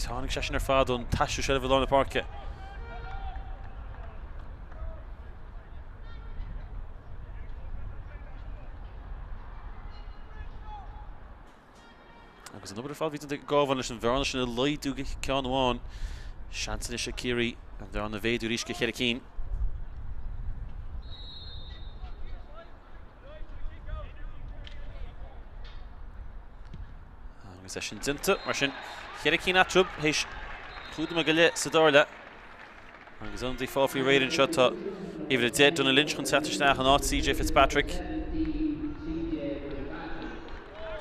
Tháinig sé sin ar fád ón taisú se bhfuil na Páirce. Agus an nuair fád ví an gábhain leis an bhearna sin a leidú ceann amháin. Seansa leis a Ciarraí an bhearna bhéadú rís go chéad cín. Agus é sin dinta mar sin chéad cín atrúb héis chuúda me go le sa dála. Agus an dí fáfií réidir seo tá iad a dead donna Lynch chun Sathairn an áit CJ Fitzpatrick.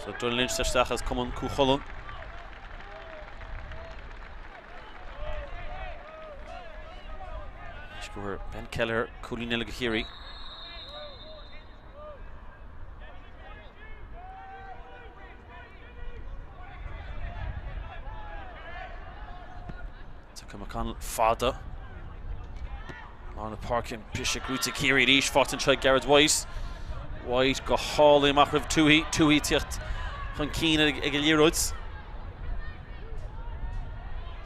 So donna Lynch Sathairn as cumann cúcholann. Scorer Ben Kelleher cúlín eile go Ciarraí. McConnell fada on the parking Bishop Grúte Ciarraí ríis fátan try Garrett White go hála amach ribh Tuaí tíocht chun cín ag líróid.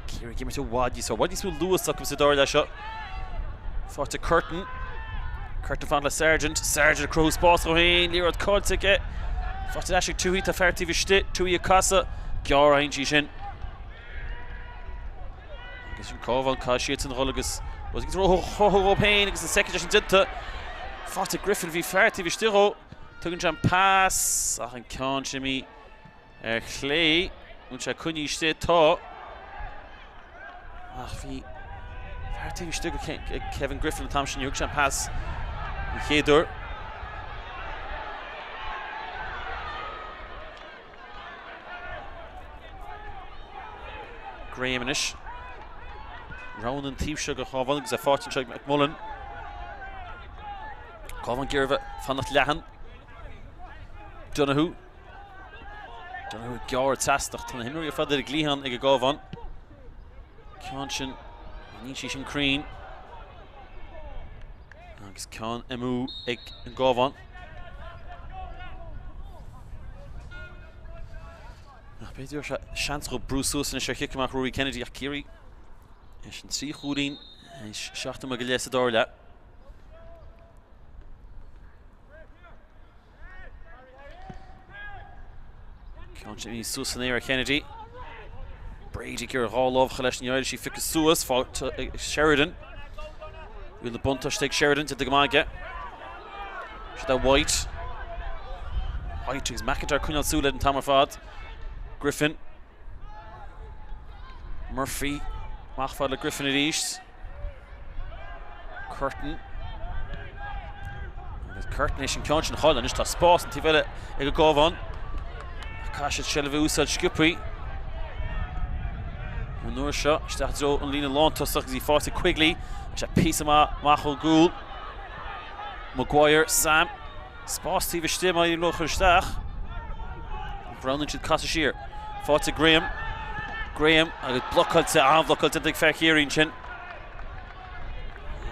Ciarraí gimir to Waddy's bhfuil Lewis ach sa dáir lei seo. Fáta Curtin fan le Sargent a Craobh spás go hain líróid cáilt aige. Fáta eisic Tuaí tá feartí bhiste Tuaí a casa gear aon sí sin. Agus an Cráobh cá siad an rollagus was gur ho pain agus an second sin dinta. Fáta Griffin bhí feartí bhí stíó tugann an pass ach an ceann simí ar chlé ún se cuní ste tá. Ach bhí feartí bhí stíó Kevin Griffin tam sin júg an pass an chéadúr. Graham inis. Round an tíobse go chábhail agus a fáitin seag McMullen. Cábhain ggéirbh fannacht leathan. Donoghue gear teastach tána himúí a fadidir a glíhan ag a gábhain. Ceann sin ní sí sin crín. Agus ceann imú ag an gábhain. Beidir se seans go brúsús in se chiicimach Rory Kennedy ach Ciarraí. Is an trí chúdaín is seachta me go le sa dáir le. Ceann sin í suas an éar Kennedy. Brady gur hálábh leis an éir sí ficus suas fáilt Sheridan. Bhfuil na buntáiste ag Sheridan te go maige. Se dá White agus McIntyre cúineáil súla an tamar fad. Griffin. Murphy. Machfad le Griffin at east. Curtin. Curtin is in ceann sin Holland is tá spás an tíbheile ag go gábhain. Caiisiad se le bheith úsáid Sciúpaí. Mionúr seo isteach dro an lína lántas agus í fáilte Quigley se písa machol gúil. Maguire, Sam. Spás tíbh stim a í lochar isteach. Browning siad casa siar. Fáilte Graham agus blocáilte anbhlocáilte ag fear Ciarraí sin.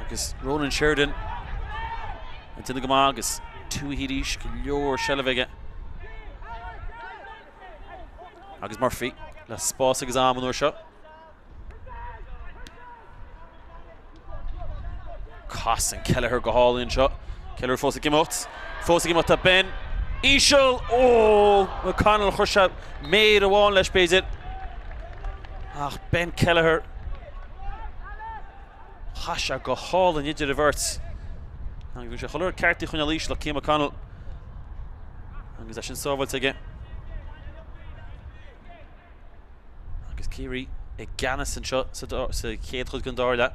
Agus Ronan Sheridan an tine go má agus Tuaí ríis go leor seileh aige. Agus Murphy le spás agus Mionúr seo. Cas an Kelleher go hálaíonn seo. Kelleher fós a gimot a Ben. Ishal, McConnell chuirse méad amháin leis béidir. Ach, Ben Kelleher chaise go hálainn idir a bhirt. Agus bhí sé choláir ceartaí chuine líis le Cian McConnell. Agus é sin sábhailt aige. Agus Ciarraí ag Ceannais an seo sa Ceathrú gan dála.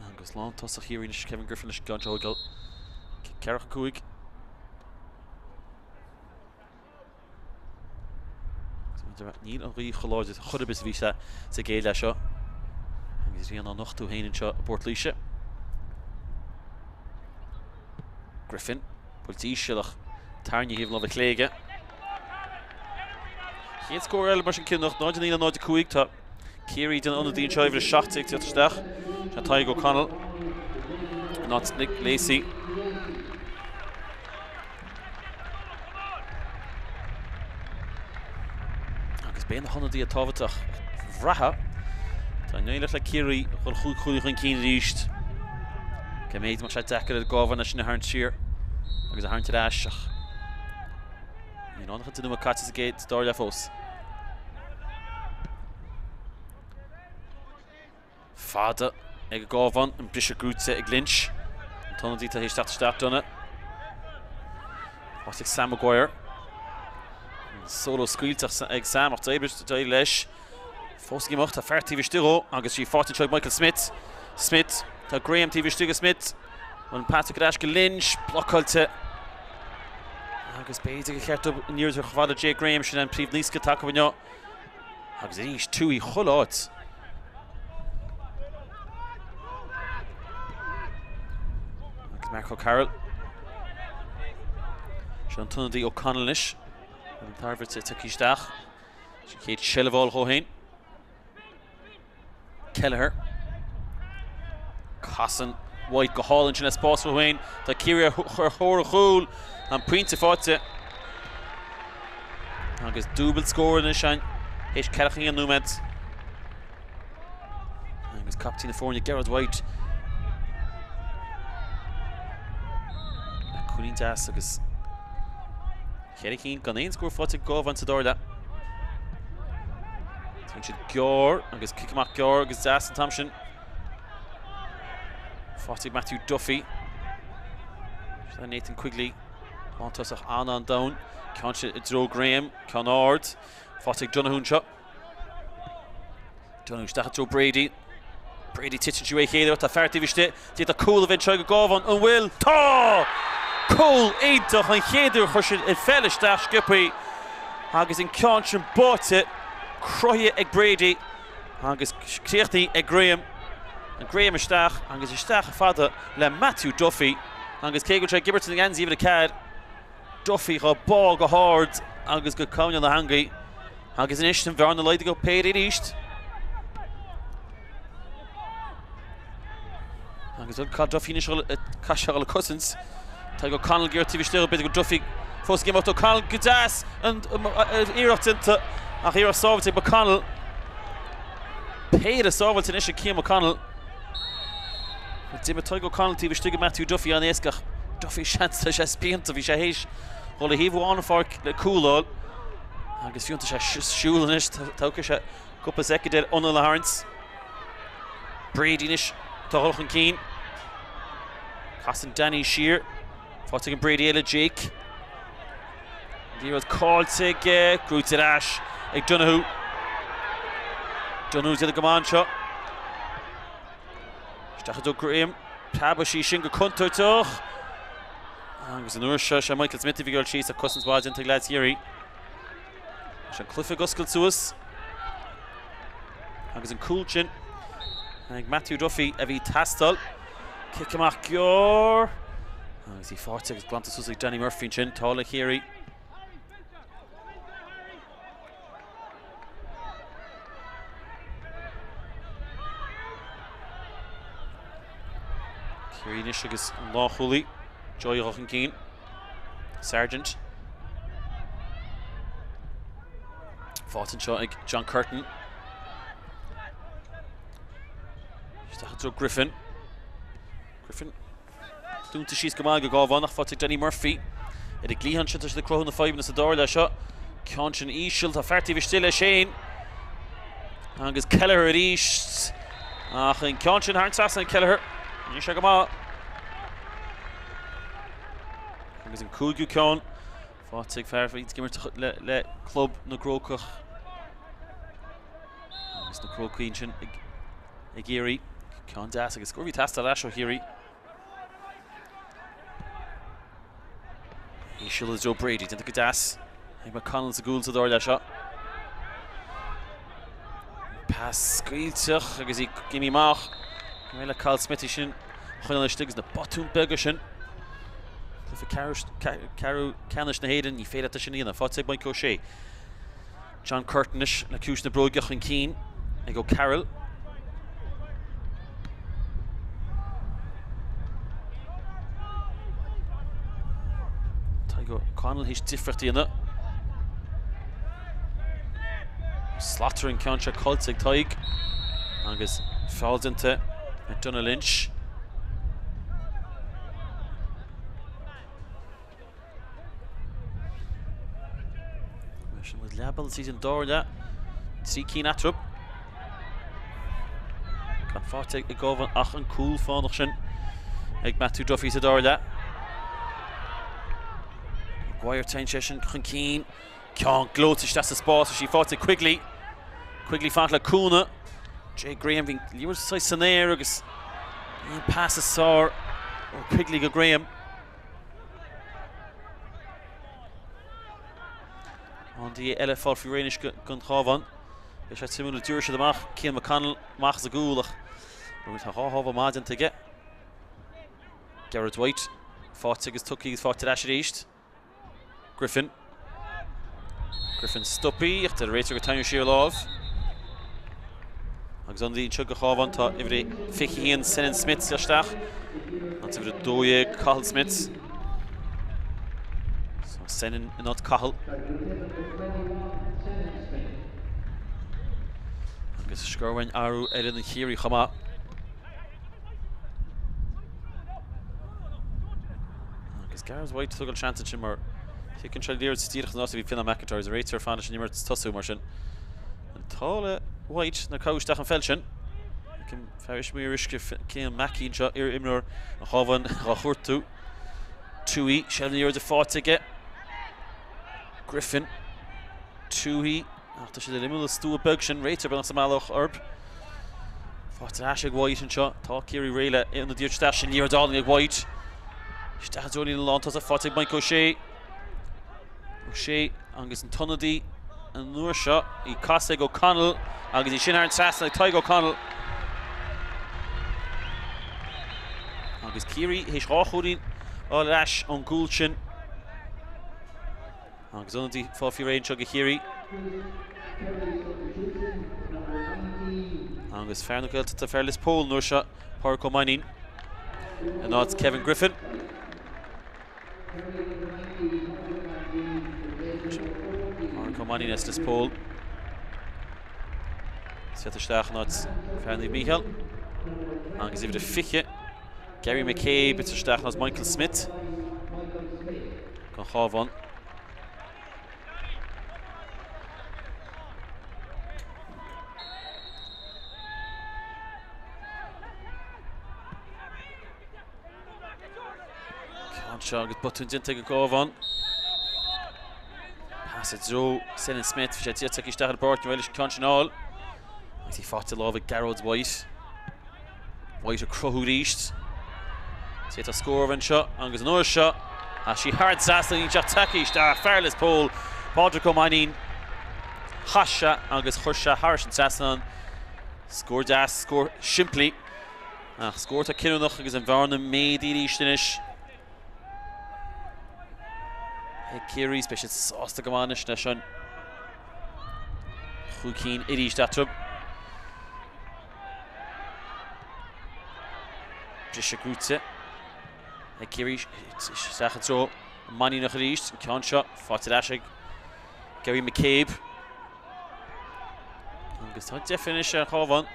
Agus lán tosach Ciarraí leis Kevin Griffin leis gan jogal. Cearach cúig. Níl an rí choláide chudabis bhí sa géile seo. Agus rí an nochtú héanann seo Cluiche. Griffin, Poltíisiach tarni híomh le chléige. Chéad scór eile mar sin cinnach 9-9 tá Ciarraí den anna dín seoibh le 7 tíochtaisteach. Se taig O'Connell. Not Nick Lacey. Agus béin na honna dí a tábhateach bhreatha. Tá nuile le Ciarraí chun chuúil chun cín ríist. Méid mar sé decar a gábhan sin na hán siar agus a háinte eisteach. Ní annach tú caite a géad dáir fós. Fada ag gábhan an brise grúte ag Lynch. An tána dí a héisteach steach donna. Fásigh Sam Maguire. Solo scuilteach ag Sam ach éibricht dá leis. Fósigh imeacht a fertíh stíó agus sí fátin seoigh Michael Smith. Smith tá Graham TV Stiga Smith an Patrick Ashke Lynch blockáilte agus béidir go cheart níor ar chomhada J Graham sin an príomh níos go takehaineo agus ríis tú í choláid. Agus Marco Carroll se an tunadí O'Connell leis an tarfurt a cíisteach sin chéad seilbháil chomhéin. Kelleher Cassan White go hálann sin le spás chomhéin tá Ciarraí chóir chúil an puinte fáte agus dúbal scóir na sein éis ceaching an númed agus captain na fórne Gerard White a chuín deas agus Cheiricín gan éon scóir fáte gábhain sa dála tá siad gear agus kickamach gear agus deas an tam sin. Fátig Matthew Duffy. Nathan Quigley. Montasach Anna and down. Can't Joe Graham. Connard. Fátig Donahun shot. Donahun stach Joe Brady. Brady titchin siú chéile tá fertíh iste. Dí a cool event try go gábhan an bhfuil tá! Cool éintach an chéidir chuir i fellisteach scipaí agus in ceann báte croithe ag Brady agus críochtaí ag Graham. And Graham isteach agus isteach a fada le Matthew Duffy agus cé go tre Gibberton an gansí a cad Duffy go bá go hard agus go cáin na hangaí agus in istan bhar na leide go Peile ríist agus cá Duffy caiiseáil Cousins tá go O'Connell gur tíh still bit go Duffy fós gé O'Connell go deas an iireachtainta ach iar sábhailta O'Connell Peile sábhailta is Céim O'Connell Dim Toig O'Connell tíh stiga Matthew Duffy an éascach Duffy seansta sé spianta bhí sé héis chola híomh anna fárc le cúláil agus fiúnta sé siúlanis tócha sé cuppa secadéir anna le Harns Bradynis tá holchan cín Cassan Danny Shear fátig an Brady eile Jake Díad cáilte grúte Ash ag Donahue Donahue a Cabhán seo Stachadó Graham Tabba sí sin go contoirteach agus an uair se Michael Smith bhí gáil síos a Cousins bháid ag leid Ciarraí se an cluife goscail suas agus an cúiltin ag Matthew Duffy a bhí tastal kick amach gear agus í fáte agus blanta suas ag Danny Murphy sin tála Ciarraí Ciarraí agus láthúlaí Joy Rochan Keen Sergeant Fátan seo ag John Curtin Stachadó Griffin dúnta síos go maith go gábhán nach fáte Danny Murphy ag glíhan sin le crothú na fáimna sa dáir lei seo ceann sin íseal tá fertíh still Shane agus Kelleher a ríist ach an ceann sin Harnsas an Kelleher ní sé go maith agus an cúlgiú ceann. Fáilte fear faoid gimar le club na grócach. Agus na grócaín sin ag Ciarraí. Ceann deas agus scorbhí tasta leis ó Ciarraí. Isiúil is Joe Brady, dinta go deas. Ag McConnell sa gúil sa dóir leis seo. Pass scailteach agus í gimí mach. Méile Carl Smith sin chuine leis agus na botún beaga sin. Carú canis na héireann ní féile sin íana fáte bain có sé. John Curtinis na cúis na bróigeach an cín ag go Carroll. Tá go Connell hís difricht íana. Slaughtering ceann se colt ag taig agus fáildinte Donna Lynch. Mission with label season Dorda. See Keen Atrup. Can fáte ag govan ach an cool fánach sin ag Matthew Duffy sa Dorda. Maguire tain session chun Keen. Ceann glótis das a Spórt sí fáte Quigley. Quigley fáte le Cúna. Jay Graham being liwer sai Ceannais agus ein passes sár ó Quigley go Graham. On die eile fáil fi réinis gon Cabhán. Is het simúla dúir se amach Cian McConnell mach sa gúlach. Rwy'n ta háhabh maidin tuige. Garrett White. Fáte agus tucí agus fáte leis ríist. Griffin. Griffin stoppi ach tar réitir go tainú siar lámh. Agus an dín go Cabhán tá ifri fichíon Senan Smith leisteach. An ifri dóie Cathal Smith. So Senan in not Cathal. Agus scorwain Aru Erin and Ciarraí chama. Agus Gareth White tugel chance sin mar Hicken try leir stírach nás vi Finn McIntyre a réitir fan sin immer tosú mar sin. An tále White na couch an fel sin. Kim ferish mé riske Cian Mackie seo ar Mionúr a Cabhán a chuirtú. Tuí seaníir de fátige. Griffin. Tuí after she limú stú bug sin réitir ben sa malach orb. Fáte ag White an seo tá Ciarraí réile in na dúir station níor dáling ag White. Stad only long to the fáte bain có sé. Sé agus an tonadí an nuair seo í casa ag O'Connell agus í sin ar an sasna ag taig O'Connell. Agus Ciarraí hís ráchúdaí á leis an gúil sin. Agus onadí fá fi réin seo go Ciarraí. Agus fearna gailta tá fearlis pól nuair seo Páirc ó Mainin. And now it's Kevin Griffin. Mainin is this pole. Ceathrú not Fanny Michael. Agus ifir de fiche. Gary McCabe it's not Michael Smith. Con Cabhán. Can't agus button dinte go Cabhán. Pass it through Senan Smith fi sé tíocht isteach ar bord nó eilis cansinál. Agus í fáte lámh Garrett White. White a crothú ríist. Sé tá scór an seo agus an uair seo. A sí hard sasla í teach takeíist a fearlis pól. Páirc ó Mainin. Hasha agus chuirse Harrison saslan. Scór das, scór simply. Scór tá cinúnach agus an bharna méadí ríistinis. Ciarraí special sásta go máis na sin. Chú cín iríis datrub. Bris a grúte. Ciarraí seachad tro Mainin nach ríist. Ceann seo fáte leis Gary McCabe. Agus tá definis ar Cabhán.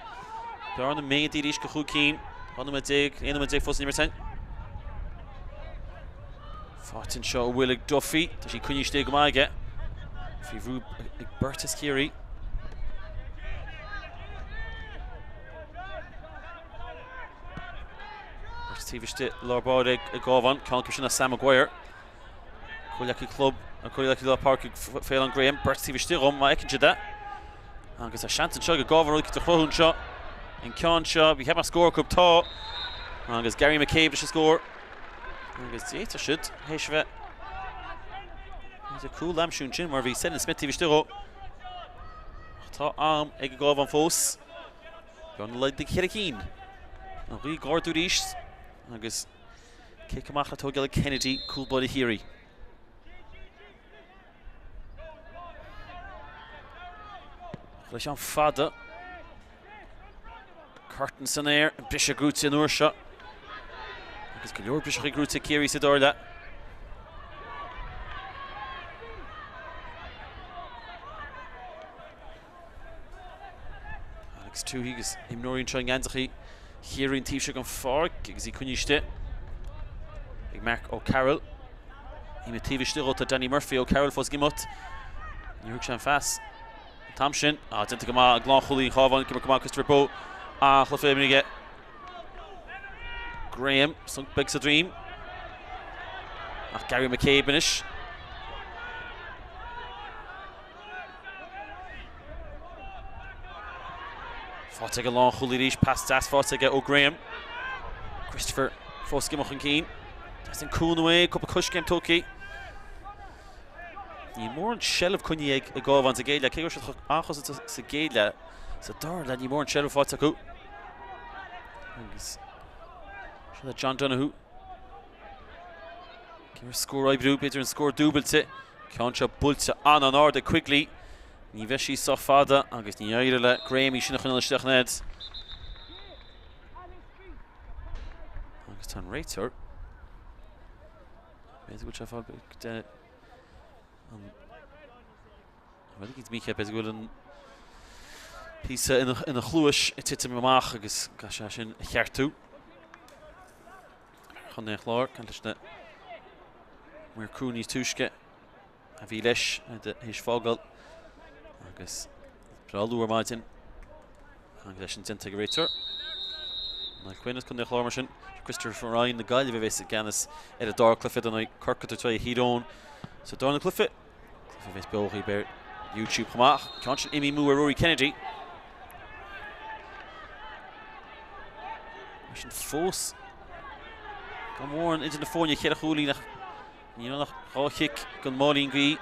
Bear na méad iríis go chú cín. Anna dig fós nimmer 10. Fátin seo Willig Duffy, tá sí cuine sté go maige. Fi bhrú ag Bertas Ciarraí. Bertas tíbiste lábáid ag Cabhán, ceann sin a Sam Maguire. Cluiche club a Cluiche le Páirc féil an Graham Bertí Vistigum má ecinn de agus a seantan seo go gábhar ag trún seo in ceann seo bhí heb a scór cúb tá agus Gary McCabe is a scór agus déta siid héis bheith is a cool lamsún sin mar bhí Sean Smith Vistigum tá am ag go gábh an fós gan le de Ciarraí an bhí gáirú ríist agus kick amach le tógáil Kennedy cool body hÉireann leis an fada Curtin san air bris a grúte an uair seo agus go leor bris a grúte Ciarraí sa dár le Alex Tuí agus imnóiríonn seo an gceantachaí HÉireann tíobh se an Páirc agus í cuiniste ag Mark O'Carroll í me tíobh stiúil a Danny Murphy O'Carroll fós gimot níorg se an fas Tamsin dynta go má glán chulaí chábhain go má Christopher Bow a chluiféimige Graham sunk big sa dream ach Gary McCabe inis fáte go lán chulaí ríis pas das fáte go Graham Christopher fós gimach an cín das an cún away cup a cuscéim tócaí ní mór an shelf cunní ag gábhain sa géile cé go achas sa géile sa dar le ní mór an shelf fáte acu agus se le John Donoghue céir scór oibrú beidir an scór dúbailte ceann seo builte an áda Quigley ní bheith sí sa fada agus ní éire le Graham í sinna chun isteach ned agus tá an réitear beidir go se fáil Well, ik iets heb wel een piece in de Cluiche. Het zit in mijn agus gas sin Ceathrú. Gaan neer klaar. Kan dus de meer Cooney's tuske. A bhí leis de his fágal agus bralúar maidin agus leis an integrator. Na cuinas chun neer klaar mar sin. Christopher Ryan na gaile bheith a ganas a dar cliffid an Corcad to hídón. So dána Cluiche. Cluiche bheith beochaí beir YouTube chamach. Ceann sin imi mú a Rory Kennedy. Sin fós. Go mór into na fóine chéad a chúlaí nach ní nach ráchic gon málín gaí.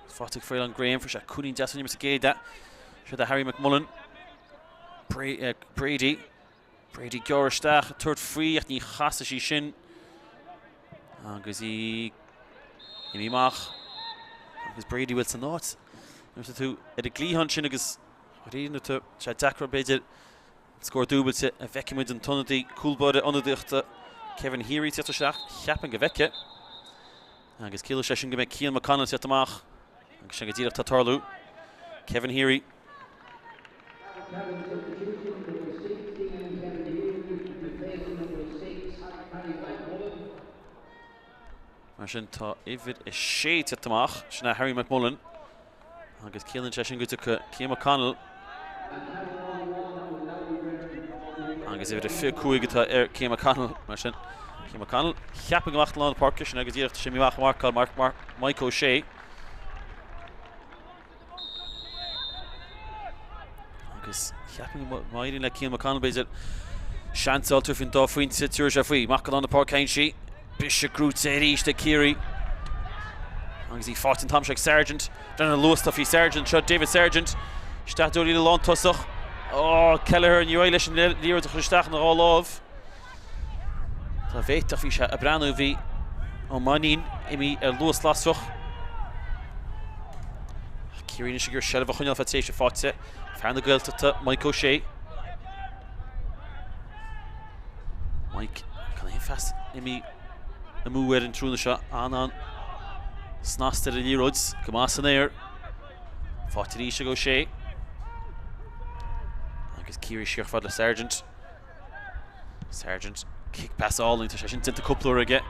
Fátig fréil an Graham for se cúnaín deas an sa géide. Se de Harry McMullen. Brady geiristeach tuairt frí ach ní chasa sí sin. Agus í imach agus Brady bhfuil san áit. Nuair tú a glíhan sin agus riadna tú se dacra beidir scór dúbailte a bheiceimiid an tonadaí coolbáide anadíochta Kevin HÉireann teachtarteach cheapan go bheice. Agus cíle sé sin go méid Cian McConnell teachtamach agus sin go díreach tá tarlú. Kevin HÉireann. Mar sin tá ifid is sé teachtamach sinna Harry McMullen. Agus cíann sé sin go tú Cian McConnell. Agus ifid a fé cuaig atá Cian McConnell mar sin. Cian McConnell cheapan go machtain an Páirc sin agus díreach sin míach marcáil Mike O'Shea. Agus cheapan maidin le Cian McConnell beidir seansáil tú fin dá faoin túir sé faoi machcail an na Páirc hain si. Bishop Groots éis de Ciarraí. Agus í fátin Tomshek Sargent. Donna Laois Tuffy Sargent, shot David Sargent. Stadúí le lán tosach. Oh, Kelleher and Ué leis an líir de chluisteach na rálámh. Tá bhéit Tuffy se a breanú bhí ó manín imi Laois lasfach. Ciarraí is gur sellh a chuineal fa tééis se fáte. Fearna gailta Mike O'Shea. Mike, can I fast imi a múir an trúna seo an snasta a líróids go más an éir. Fáte rí se go sé. Agus Ciarraí siar fad le Sargent. Sargent kick pass all into sé sin tinta cúpla aige.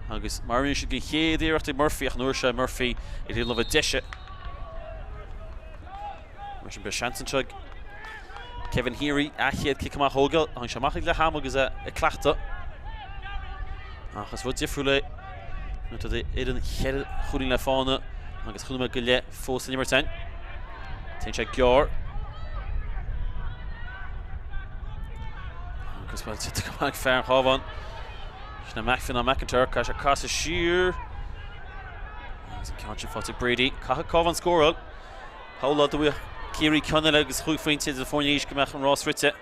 Agus maríonn si go chéad éireachta Murphy ach nuair se Murphy I dtí lomh deise. Mar sin be seansan seag. Kevin HÉireann a chéad kick amach hógail an se machigh le ham agus a cleachta. Achas fod Ceathrú le nuair tá éireann chead chuairlín le fána agus chuairlín go le fós in Imirtain. Tainn sé gear. Agus bhfuil tuite go mag fearr Cabhán. Sna Macfin á Commentator cá sé casa siar. Agus an ceann sin fáte Brady. Cacha Cabhán scóráil. Hála do bhuaich Ciarraí Cionnell agus chuig faointe a fórne is go meach an Rás Rite.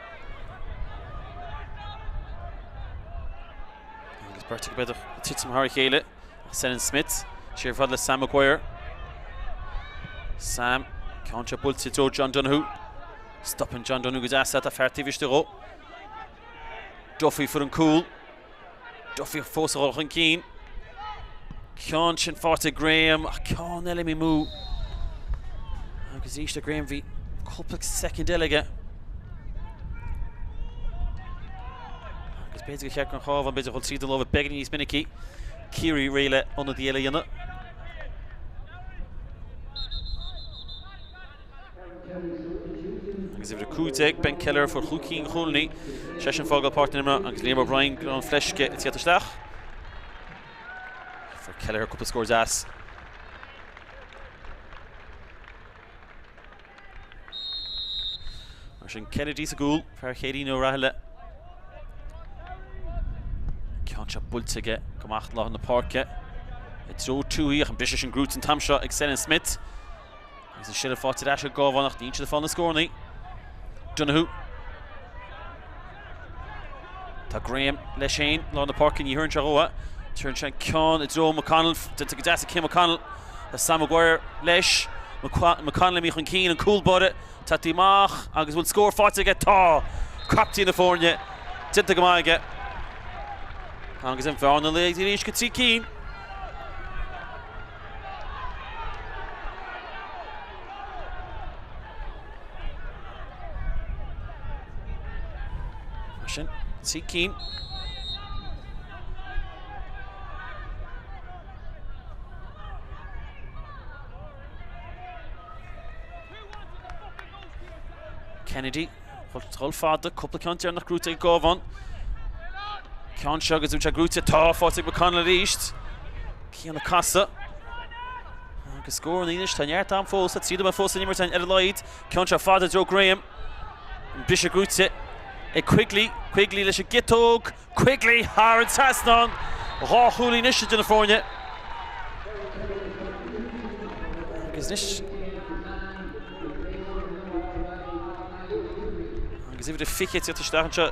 Agus Bertie go beidir titim Harry chéile. Senan Smith. Siar fad le Sam Maguire. Sam. Ceann sé builte dó John Donoghue. Stopping John Donoghue go asat a feartaí bhiste go. Duffy for an cool. Duffy fós a an cín. Ceann sin fáte Graham. Ceann eile mí mú. Agus íste Graham bhí cúpla second eile. Agus beidir go check an Cabhán beidir chun tríd an lábh began níos minicí. Ciarraí réile anna the eile dhéanana. Agus ifir a cúteag Ben Keller for Chúcín Chulní. Sesin fágal páirtna imra agus Liam O'Brien an fleisce i Ceathrú. For Keller cúpla scores as. Mar sin Kennedy sa gúil fear chéadí nó rathile. Ceann sé builteige go macht lá na páirce. I dró túíach an bise sin grút an tamseo ag Senan Smith. Agus an siad a fáte eise gábhánach dín siad a fáil na scórnaí. Donoghue. Tá Graham leis sin lá na páirce ní hÉireann Ciarraí. Turn sé ceann I dró McConnell denta go deasa Kim McConnell. Tá Sam Maguire leis. McConnell míoch an cín an coolbode. Tá tíach agus bhfuil scór fáte aige tá. Captaí na fórne. Denta go maige. Agus an bhearn na le ríis go tí cín. Sin tí cín. Kennedy thol fada cúpla ceantar nach grúte ag Cabhán. Ceann se agus úte grúte tá fáte McConnell ríist. Cían na casa. Agus scór an inis tá neart am fós a tríad fós in Imirtain ar a leid. Ceann se fada Joe Graham. Bise grúte. Quigley leis a gitóg. Quigley Har an tasnán. Rá chúlí níos in na fórne. Agus níos. Agus ifir a fiche tí stachan se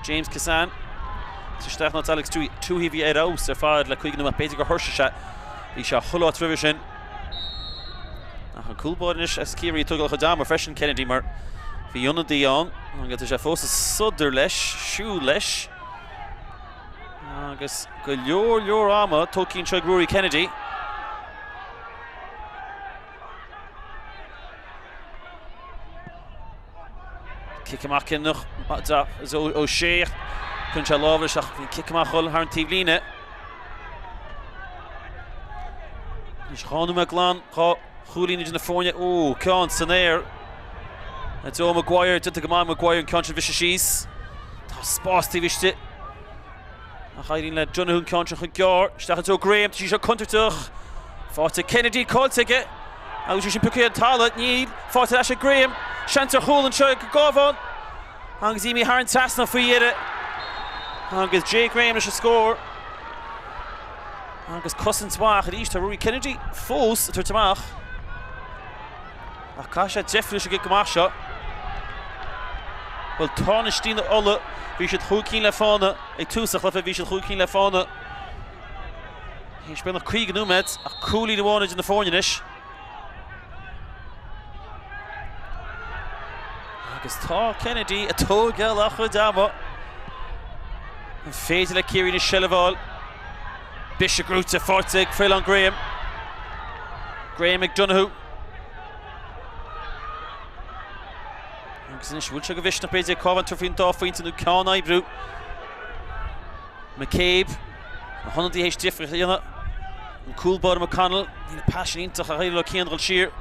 James Cassan. Tí stachan at Alex túhí bhí Aos ar fád le chuig na beidir go thuirse se. Bhí se chulá tribhir sin. Ach an coolbáid níos as Ciarraí tugal chudám ar freisin Kennedy mar bhí ionna díán. Agus sé fós suidir leis, siú leis. Agus go leor ama tócín se Rory Kennedy. Kick amach cinnach ó séach chun se lábhar seach bhí kick amach chul ar an tíomhlíne. Is cháú me glán chá chúlíne na fórne. Ó, ceann san éir. Joe Maguire did go Maguire an ceann bhí síos. Tá spáistí bhiste. A chaidín le Donoghue ceann chun gear. Stachan Joe Graham tí seo contartach. Fáte Kennedy cáilteige. Agus sin pucaí an tála níl. Fáte leis Graham. Seantar chúlann seo go Cabhán. Agus imi Har an tasna faoi dhéire. Agus Jay Graham leis a scór. Agus cosan smach a ríist tá Rory Kennedy fós a tuair tamach. Ach cá sé Ceathrú sé go amach seo. Well, tánaistína ola bhí siad chúcín le fána ag túsach le bhí siad chúcín le fána. Hís be nach chuig an úmed ach cúlí na bháid in na fórneis. Agus tá Kennedy a tógeal a chud dáma. An féidir le Ciarraí na Seileabháil. Bise grúte fáte ag Feileán Graham. Graham ag Donoghue. Agus níos bhfuil se go bhis na beidir Cabhán turfín dá faointe nó ceann oibrú. McCabe a honnaí hééis difrich dhéanana. An coolbád McConnell ní passionítach a réile le céandrail siar.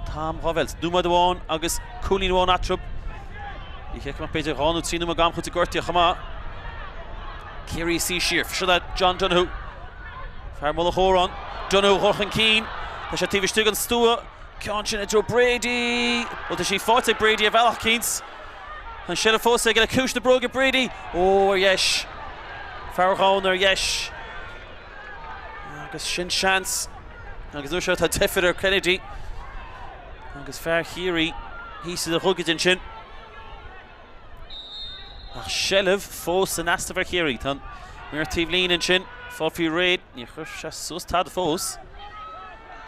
Tám Ravels, Numa Dwan, agus Coolin Wan Atrub. Ich heb maar Peter Ran, het zien we gaan goed te kort, ja, maar Ciarraí sí sheer. Fisiad John Donoghue. Fear mulla chóran. Donoghue hochan keen. Tá sé tíbh stúgan stúa. Cian Joe Brady. Well, tá sí fáte Brady a bhealach keens. An Sheila Fosa get a cúis na broga Brady. Oh, yes. Farraghoner, yes. Agus sin chance. Agus úseo tá Tiffeder Kennedy. Agus fear Ciarraí. Hís a rugad in sin. Ach Shelliv Fosa nasta for Ciarraí. Tan mir tíb lín in sin. Fáfiú raid. Ní chuir se sus tá de fós.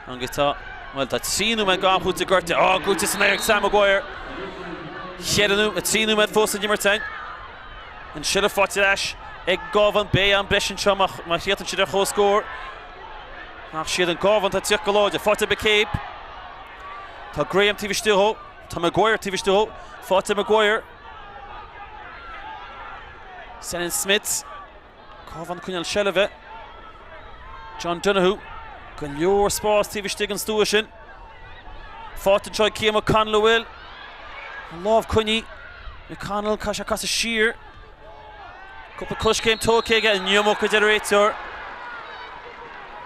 Agus tá. Well, tá tínú me gám húta gorta. Oh, gúta san Eric Sam Maguire. HÉireann a tínú me fós an Nimmertain. An Shelliv fáte leis. Ag Cabhán Beo an besin seo má chiatan siad a chó scór. Ach siad an Cabhán tá tíoch go láide. Fáte be Cabe. Tá Graham tíbh stúthó. Tá Maguire tíbh stúthó. Fáte Maguire. Senan Smith. Cabhán cúineal Shelliv. John Donoghue. Go leor spás tíbh stig an stúa sin. Fáte try Ciam O'Connell bhfuil. Lámh cúine. O'Connell cá sé casa sheer. Couple clutch game tócéige an Mionúr go dereator.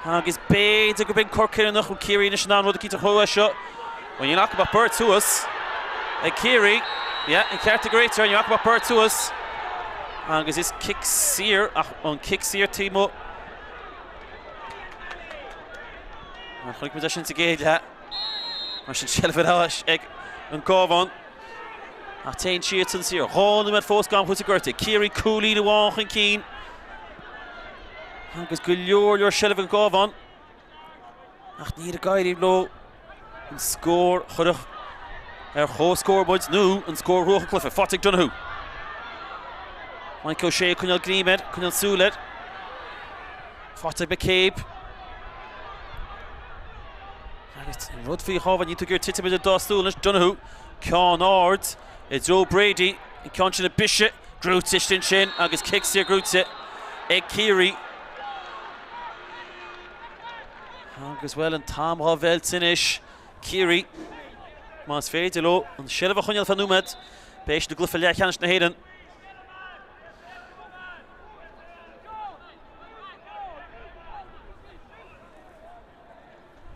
Agus béidir go bin corcéir nach chu Ciarraí na sin rud a cíte chóa seo. When you knock about bird to us, Ciarraí, yeah, and Cárthach greater, and you knock about bird to us. Agus is kick sear on kick sear teamo. And chuig position to gauge that. Mar sin Shelliv Laois ag an Cabhán. A tain siad an sear. Hán met fós gam chuta gorta. Ciarraí coolí na bháchan cín. Agus go leor Shelliv an Cabhán. Ach ní a gaiirí lo. An scór chudach chó scórbud nó an scór ruach Cluiche. Fáte Donoghue. Michael Shea cúineal Grímed, cúineal Súled. Fáte be Cabe. Agus rud faoi chábhan ní tú gur tite bid a dá stúil Donoghue. Cian ard. Joe Brady. An cian sin a bise. Grúte sin agus kick sé grúte. Ag Ciarraí. Agus well an Tom Ravel tinish. Ciarraí. Mas féidir lo. An Shelliv a chuineal fan númed. Béis na glufa leachchanis na hÉireann.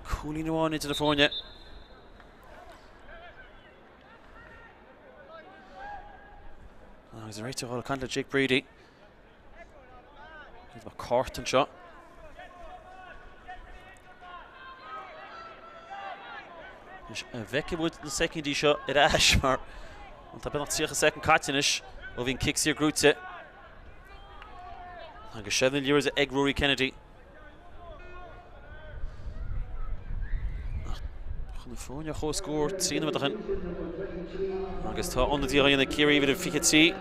Coolí na bháin into the fórne. Agus an réite hall cantla Jake Brady. He's a Carthach shot. Vecchi would the second shot at Ash, maar want hij bent nog second catinish of in kicks hier groete. Agus 7 years at Egg Rory Kennedy. Gaan de phone go score 3 met erin. Agus tá onder die in de Ciarraí weer de fiche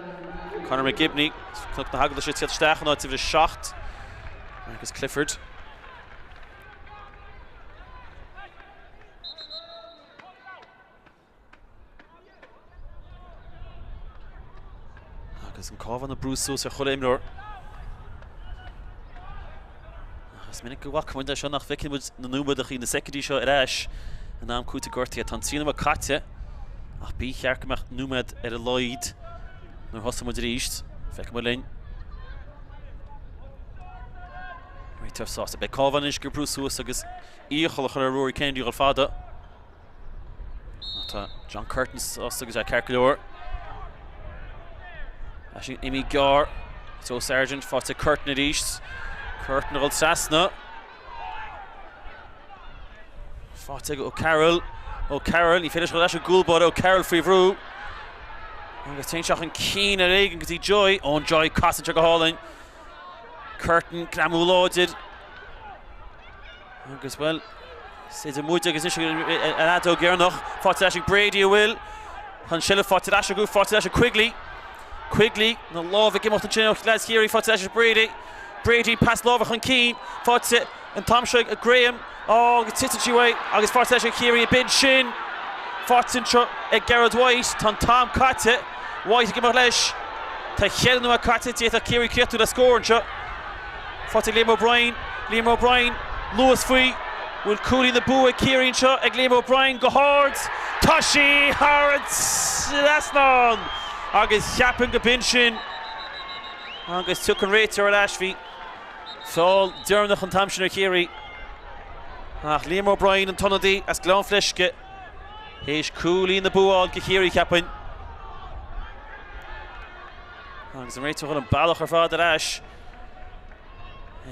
Conor McGibney knokt na hagel shit stachen uit de schacht. Agus Clifford. Agus an Cabhán na brúsú sa choléimnor. Agus minnig go bhac muinte seo nach feiceann muid na númad in na secondí seo ar ais an nám cúta gortaí tá tíanamh caite ach bí chearcamach númad ar a Laoid nar thosa muid ríist feiceann muid linn. Rí tuh sásta be Cabhán is gur brúsúas agus íochal a Rory Kennedy gal fada. Tá John Curtin sásta agus a cearcailóir. Actually, Amy Gar, so Sergeant fought to Curtin at East. Curtin old Sasna. Fought to O'Carroll. O'Carroll, he finished with Asher Goulbud. O'Carroll free through. And the team shot keen at Egan because he Joy. On Joy, Costin took a hauling. Curtin, Glamour loaded. And as well, says a Muja is issuing an Addo Gernach. Fought to Asher Brady, will. Han Schiller fought to Asher Good, fought to Asher Quigley. Quigley, no love it came off the chin of lads here. He fought to Brady. Brady passed love on Keen. Fought to and Tom Shug Graham. Oh, it's hit away. August fought to Ciarraí a big shin. Fought to Gerard White. Tom caught it. White came out lesh. To HÉireann a caught it. Ciarraí clear to the score and shot. Fought to Liam O'Brien. Lewis free. Will Cooley the boo at Ciarraí shot. Liam O'Brien go hard. Tashi Harrods. That's none. Agus Chapin go bin sin agus tucan réitear ar Ashby. Fáil dearnach an tamsin ar Ciarraí. Ach Liam O'Brien an tonadí as glán fleisce. Héis cúlí na búáil go Ciarraí ceapain. Agus an réitear an bailach ar fád ar Ash.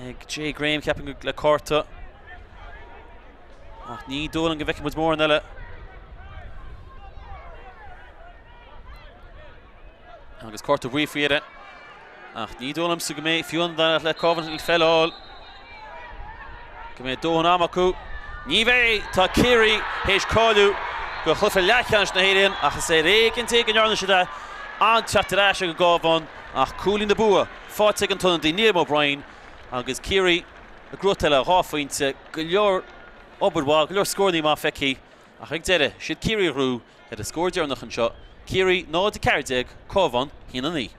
Ag J. Graham ceapain le Cárthach. Ach ní dólan go bheice muid mór an eile. Agus Cárthach bhuiomh ach ní dólam sa go mé fiúan le Cabhán il felláil. Go mé dóhan am acu. Ní bheith tá Ciarraí héis cáilú go chlufa leachchanis na hÉireann achas é récinn té an arna siad an Tráchtaire go Cabhán ach cúlín na bua fáte an tunan Liam O'Brien agus Ciarraí a grúteile ráfaointe go leor obairhá go leor scórnaí má feici ach ag deire siad Ciarraí rú a scór dearnach an seo. Ciarraí ná de Cárthach Cabhán hína ní.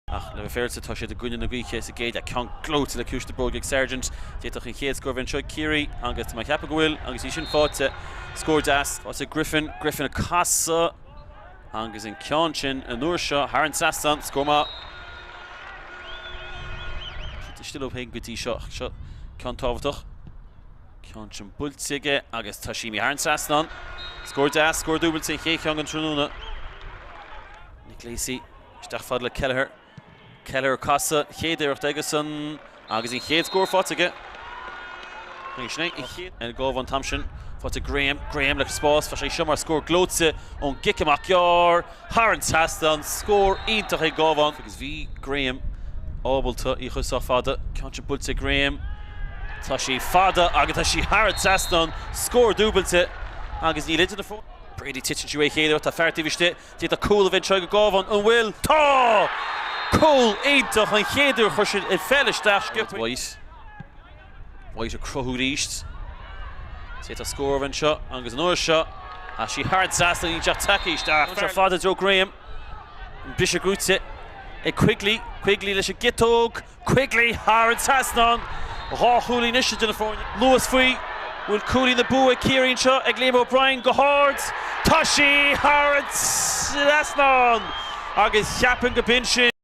Ach le féirte tá sé de gúine na Cluiche sa géad a ceann glóte le cúiste bóg ag Sergeant déach an chéad scór bhain seo Ciarraí agus tá ceappa go bhfuil agus í sin fáte scór deas fáte Griffin a casa agus in ceann sin an nuair seo HÉireann Sastan scór má still up héin gotí seo ceann tábhachtach ceann sin bultige agus tá sí HÉireann Sastan scór deas scór dúbailte chéad an trúna Niclaisi isteach fad le Kelleher casa chéadéireacht agus an agus in chéad scór fátige en Cabhán tamsin fáte Graham le spás fa sé siomar scór glóte ón gicamach jaar HÉireann Sastan scór ítach ag Cabhán agus bhí Graham ábalta í chus á fada ceann sin bulte Graham tá sí fada agus tá sí HÉireann Sastan scór dúbailte agus ní litir na fó Brady titchin siú é chéadéir tá feartí bhiste tí a cool a bhain seo go Cabhán an bhfuil tá cool ítach an chéadúr chuir sin i fellaisteach Laois a crothú ríist tí a scór bhain seo agus an uair seo a sí HÉireann Sastan í teach takeísteach tá fada Joe Graham an bise grúte Quigley leis a gitóg Quigley HÉireann Sastan ráthúlí nisise duna fáin Laois faoi bhfuil cúlí na bua Ciarraí seo ag Liam O'Brien go háard tá sí HÉireann Sastan agus cheapan go bin sin